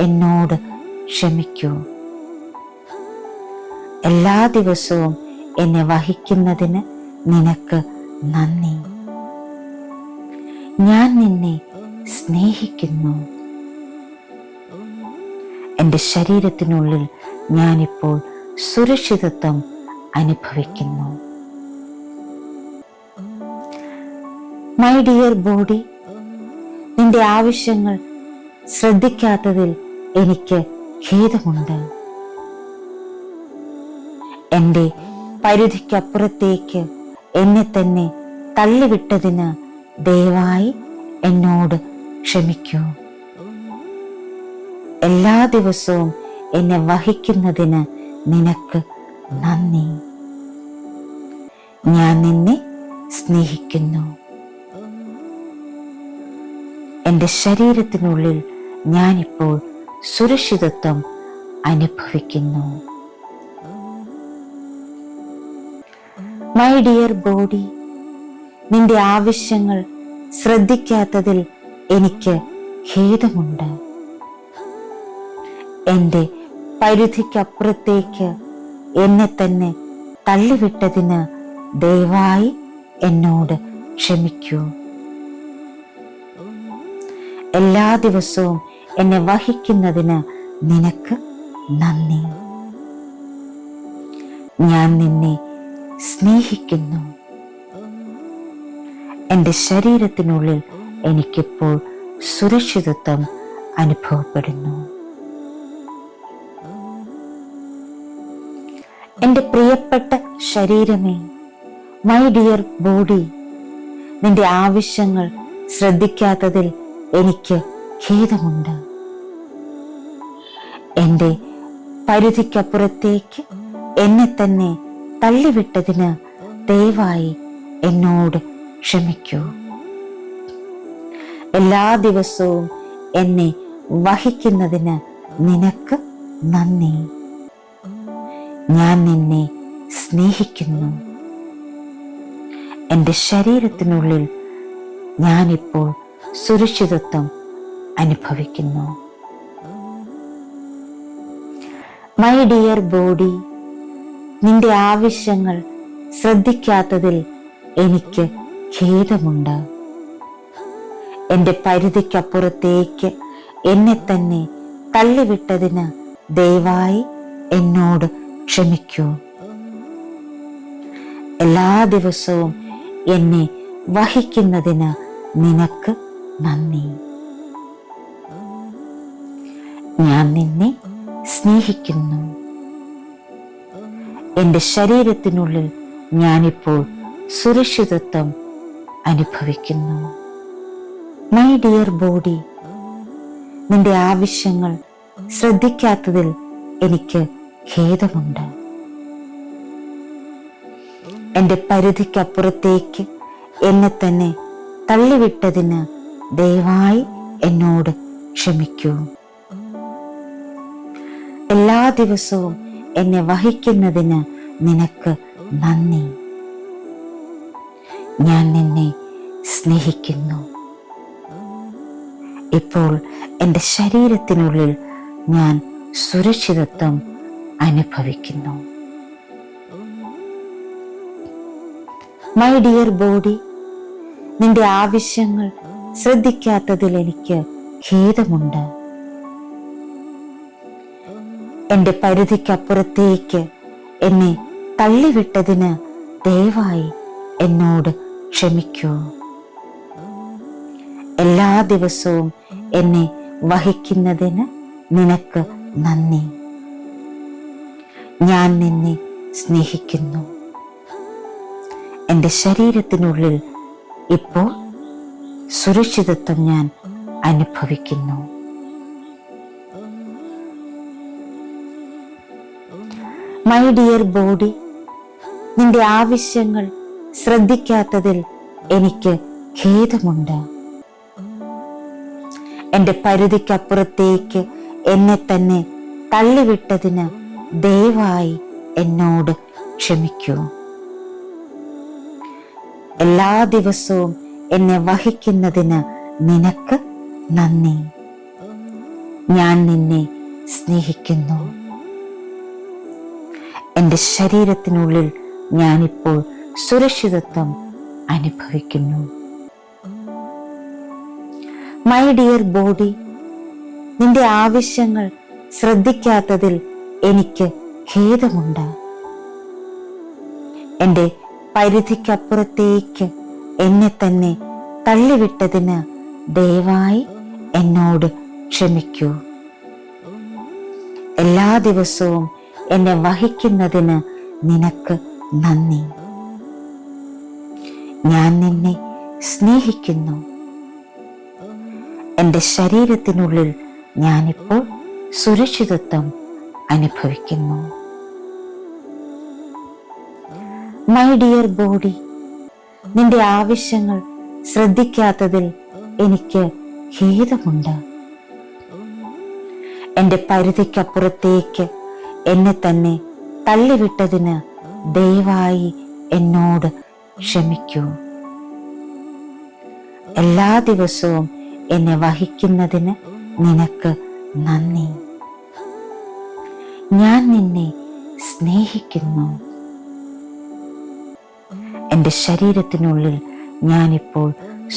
Speaker 1: എന്നോട് ക്ഷമിക്കൂ. എല്ലാ ദിവസവും എന്നെ വഹിക്കുന്നതിന് നിനക്ക് നന്ദി. ഞാൻ നിന്നെ സ്നേഹിക്കുന്നു. എൻ്റെ ശരീരത്തിനുള്ളിൽ ഞാനിപ്പോൾ സുരക്ഷിതത്വം അനുഭവിക്കുന്നു. മൈ ഡിയർ ബോഡി, നിന്റെ ആവശ്യങ്ങൾ ശ്രദ്ധിക്കാത്തതിൽ എനിക്ക് ഖേദമുണ്ട്. എൻ്റെ പരിധിക്കപ്പുറത്തേക്ക് എന്നെ തന്നെ തള്ളിവിട്ടതിന് ദയവായി എന്നോട് ക്ഷമിക്കൂ. എല്ലാ ദിവസവും എന്നെ വഹിക്കുന്നതിന് നിനക്ക് നന്ദി. ഞാൻ നിന്നെ സ്നേഹിക്കുന്നു. എൻ്റെ ശരീരത്തിനുള്ളിൽ ഞാനിപ്പോൾ സുരക്ഷിതത്വം അനുഭവിക്കുന്നു. മൈ ഡിയർ ബോഡി, നിന്റെ ആവശ്യങ്ങൾ ശ്രദ്ധിക്കാത്തതിൽ എനിക്ക് ഖേദമുണ്ട്. എൻ്റെ പരിധിക്കപ്പുറത്തേക്ക് എന്നെ തന്നെ തള്ളിവിട്ടതിന് ദയവായി എന്നോട് ക്ഷമിക്കൂ. എല്ലാ ദിവസവും എന്നെ വഹിക്കുന്നതിന് നിനക്ക് നന്ദി. ഞാൻ നിന്നെ സ്നേഹിക്കുന്നു. എൻ്റെ ശരീരത്തിനുള്ളിൽ എനിക്കിപ്പോൾ സുരക്ഷിതത്വം അനുഭവപ്പെടുന്നു. എൻ്റെ പ്രിയപ്പെട്ട ശരീരമേ, മൈ ഡിയർ ബോഡി, നിന്റെ ആവശ്യങ്ങൾ ശ്രദ്ധിക്കാത്തതിൽ എനിക്ക് ഖേദമുണ്ട്. എൻ്റെ പരിധിക്കപ്പുറത്തേക്ക് എന്നെ തന്നെ തള്ളിവിട്ടതിന് ദയവായി എന്നോട് ക്ഷമിക്കൂ. എല്ലാ ദിവസവും എന്നെ വഹിക്കുന്നതിന് നിനക്ക് നന്ദി. ഞാൻ നിന്നെ സ്നേഹിക്കുന്നു. എൻ്റെ ശരീരത്തിനുള്ളിൽ ഞാനിപ്പോൾ സുരക്ഷിതത്വം അനുഭവിക്കുന്നു. മൈ ഡിയർ ബോഡി, നിന്റെ ആവശ്യങ്ങൾ ശ്രദ്ധിക്കാത്തതിൽ എനിക്ക് ഖേദമുണ്ട്. എൻ്റെ പരിധിക്കപ്പുറത്തേക്ക് എന്നെ തന്നെ തള്ളിവിട്ടതിന് ദയവായി എന്നോട് ക്ഷമിക്കൂ. എല്ലാ ദിവസവും എന്നെ വഹിക്കുന്നതിന് നിനക്ക് നന്ദി. ഞാൻ നിന്നെ സ്നേഹിക്കുന്നു. എൻ്റെ ശരീരത്തിനുള്ളിൽ ഞാനിപ്പോൾ സുരക്ഷിതത്വം അനുഭവിക്കുന്നു. മൈ ഡിയർ ബോഡി, നിന്റെ ആവശ്യങ്ങൾ ശ്രദ്ധിക്കാത്തതിൽ എനിക്ക് ഖേദമുണ്ട്. എൻ്റെ പരിധിക്കപ്പുറത്തേക്ക് എന്നെ തന്നെ തള്ളിവിട്ടതിന് ദയവായി എന്നോട് ക്ഷമിക്കൂ. എല്ലാ ദിവസവും എന്നെ വഹിക്കുന്നതിന് നിനക്ക് നന്ദി. ഞാൻ നിന്നെ സ്നേഹിക്കുന്നു. ഇപ്പോൾ എൻ്റെ ശരീരത്തിനുള്ളിൽ ഞാൻ സുരക്ഷിതത്വം അനുഭവിക്കുന്നു. മൈ ഡിയർ ബോഡി, നിന്റെ ആവശ്യങ്ങൾ ശ്രദ്ധിക്കാത്തതിൽ എനിക്ക് ഖേദമുണ്ട്. എൻ്റെ പരിധിക്കപ്പുറത്തേക്ക് എന്നെ തള്ളിവിട്ടതിന് ദയവായി എന്നോട് ക്ഷമിക്കൂ. എല്ലാ ദിവസവും എന്നെ വഹിക്കുന്നതിന് നിനക്ക് നന്ദി. ഞാൻ നിന്നെ സ്നേഹിക്കുന്നു. എൻ്റെ ശരീരത്തിനുള്ളിൽ ഇപ്പോൾ സുരക്ഷിതത്വം ഞാൻ അനുഭവിക്കുന്നു. മൈ ഡിയർ ബോഡി, നിന്റെ ആവശ്യങ്ങൾ ശ്രദ്ധിക്കാത്തതിൽ എനിക്ക് ഖേദമുണ്ട്. എൻ്റെ പരിധിക്കപ്പുറത്തേക്ക് എന്നെ തന്നെ തള്ളിവിട്ടതിന് ദയവായി എന്നോട് ക്ഷമിക്കൂ. എല്ലാ ദിവസവും എന്നെ വഹിക്കുന്നതിന് നിനക്ക് നന്ദി. ഞാൻ നിന്നെ സ്നേഹിക്കുന്നു. എൻ്റെ ശരീരത്തിനുള്ളിൽ ഞാനിപ്പോൾ സുരക്ഷിതത്വം അനുഭവിക്കുന്നു. മൈ ഡിയർ ബോഡി, നിന്റെ ആവശ്യങ്ങൾ ശ്രദ്ധിക്കാത്തതിൽ എനിക്ക് ഖേദമുണ്ട്. എൻ്റെ പരിധിക്കപ്പുറത്തേക്ക് എന്നെ തന്നെ തള്ളിവിട്ടതിന് ദയവായി എന്നോട് ക്ഷമിക്കൂ. എല്ലാ ദിവസവും എന്നെ വഹിക്കുന്നതിന് നിനക്ക് നന്ദി. ഞാൻ നിന്നെ സ്നേഹിക്കുന്നു. എൻ്റെ ശരീരത്തിനുള്ളിൽ ഞാനിപ്പോൾ സുരക്ഷിതത്വം അനുഭവിക്കുന്നു. മൈ ഡിയർ ബോഡി, നിന്റെ ആവശ്യങ്ങൾ ശ്രദ്ധിക്കാത്തതിൽ എനിക്ക് ഖേദമുണ്ട്. എൻ്റെ പരിധിക്കപ്പുറത്തേക്ക് എന്നെ തന്നെ തള്ളിവിട്ടതിന് ദയവായി എന്നോട് ക്ഷമിക്കൂ. എല്ലാ ദിവസവും എന്നെ വഹിക്കുന്നതിന് നിനക്ക് നന്ദി. ഞാൻ നിന്നെ സ്നേഹിക്കുന്നു. എൻ്റെ ശരീരത്തിനുള്ളിൽ ഞാനിപ്പോൾ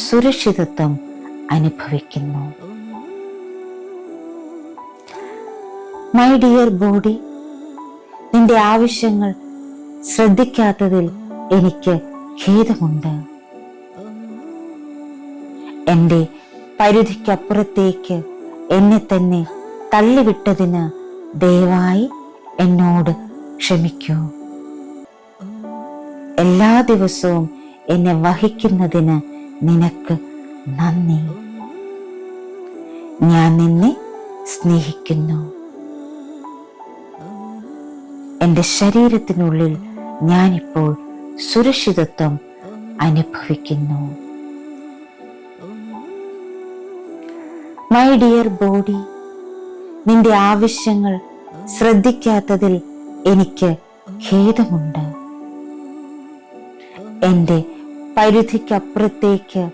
Speaker 1: സുരക്ഷിതത്വം അനുഭവിക്കുന്നു. മൈ ഡിയർ ബോഡി, നിന്റെ ആവശ്യങ്ങൾ ശ്രദ്ധിക്കാത്തതിൽ എനിക്ക് ഖേദമുണ്ട്. എൻ്റെ പരിധിക്കപ്പുറത്തേക്ക് എന്നെ തന്നെ തള്ളിവിട്ടതിന് ദയവായി എന്നോട് ക്ഷമിക്കൂ. എല്ലാ ദിവസവും എന്നെ വഹിക്കുന്നതിന് നിനക്ക് നന്ദി. ഞാൻ നിന്നെ സ്നേഹിക്കുന്നു. എൻ്റെ ശരീരത്തിനുള്ളിൽ ഞാനിപ്പോൾ സുരക്ഷിതത്വം അനുഭവിക്കുന്നു. മൈ ഡിയർ ബോഡി, നിന്റെ ആവശ്യങ്ങൾ ശ്രദ്ധിക്കാത്തതിൽ എനിക്ക് ഖേദമുണ്ട്. എൻ്റെ പരിധിക്കപ്പുറത്തേക്ക്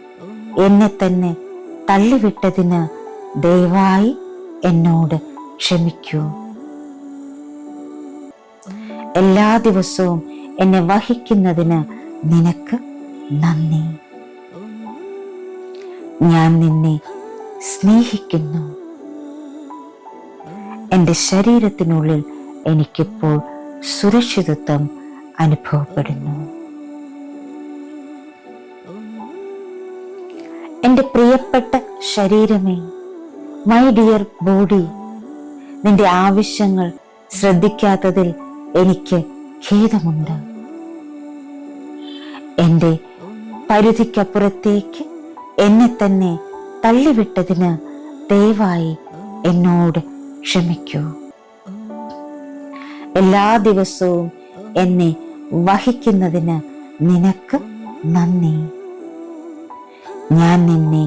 Speaker 1: എന്നെ തന്നെ തള്ളിവിട്ടതിന് ദയവായി എന്നോട് ക്ഷമിക്കൂ. എല്ലാ ദിവസവും എന്നെ വഹിക്കുന്നതിന് നിനക്ക് നന്ദി. ഞാൻ നിന്നെ സ്നേഹിക്കുന്നു. എൻ്റെ ശരീരത്തിനുള്ളിൽ എനിക്കിപ്പോൾ സുരക്ഷിതത്വം അനുഭവപ്പെടുന്നു. എൻ്റെ പ്രിയപ്പെട്ട ശരീരമേ, മൈ ഡിയർ ബോഡി, നിന്റെ ആവശ്യങ്ങൾ ശ്രദ്ധിക്കാത്തതിൽ എനിക്ക് ഖേദമുണ്ട്. എൻ്റെ പരിധിക്കപ്പുറത്തേക്ക് എന്നെ തന്നെ തള്ളിവിട്ടതിന് ദയവായി എന്നോട് ക്ഷമിക്കൂ. എല്ലാ ദിവസവും എന്നെ വഹിക്കുന്നതിന് നിനക്ക് നന്ദി. ഞാൻ നിന്നെ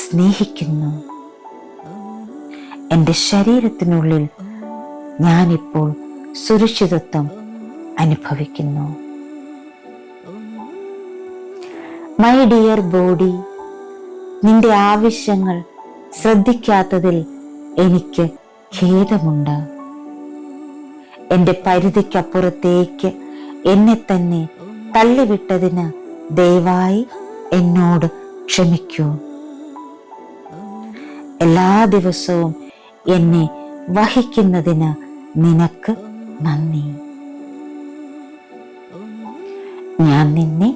Speaker 1: സ്നേഹിക്കുന്നു. എൻ്റെ ശരീരത്തിനുള്ളിൽ ഞാനിപ്പോൾ സുരക്ഷിതത്വം അനുഭവിക്കുന്നു. മൈ ഡിയർ ബോഡി, നിന്റെ ആവശ്യങ്ങൾ ശ്രദ്ധിക്കാത്തതിൽ എനിക്ക് ഖേദമുണ്ട്. എൻ്റെ പരിധിക്കപ്പുറത്തേക്ക് എന്നെ തന്നെ തള്ളിവിട്ടതിന് ദയവായി എന്നോട് ക്ഷമിക്കൂ. എല്ലാ ദിവസവും എന്നെ വഹിക്കുന്നതിന് നിനക്ക് നന്ദി. ഞാൻ നിന്നെ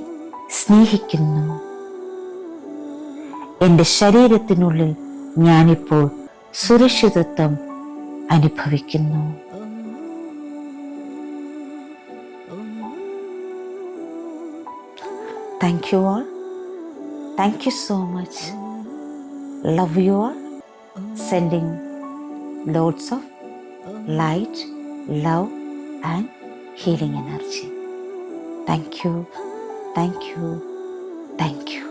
Speaker 1: സ്നേഹിക്കുന്നു. എൻ്റെ ശരീരത്തിനുള്ളിൽ ഞാനിപ്പോൾ സുരക്ഷിതത്വം അനുഭവിക്കുന്നു. Thank you all. Thank you so much. Love you all. Sending loads of light, love and healing energy. Thank you. Thank you. Thank you.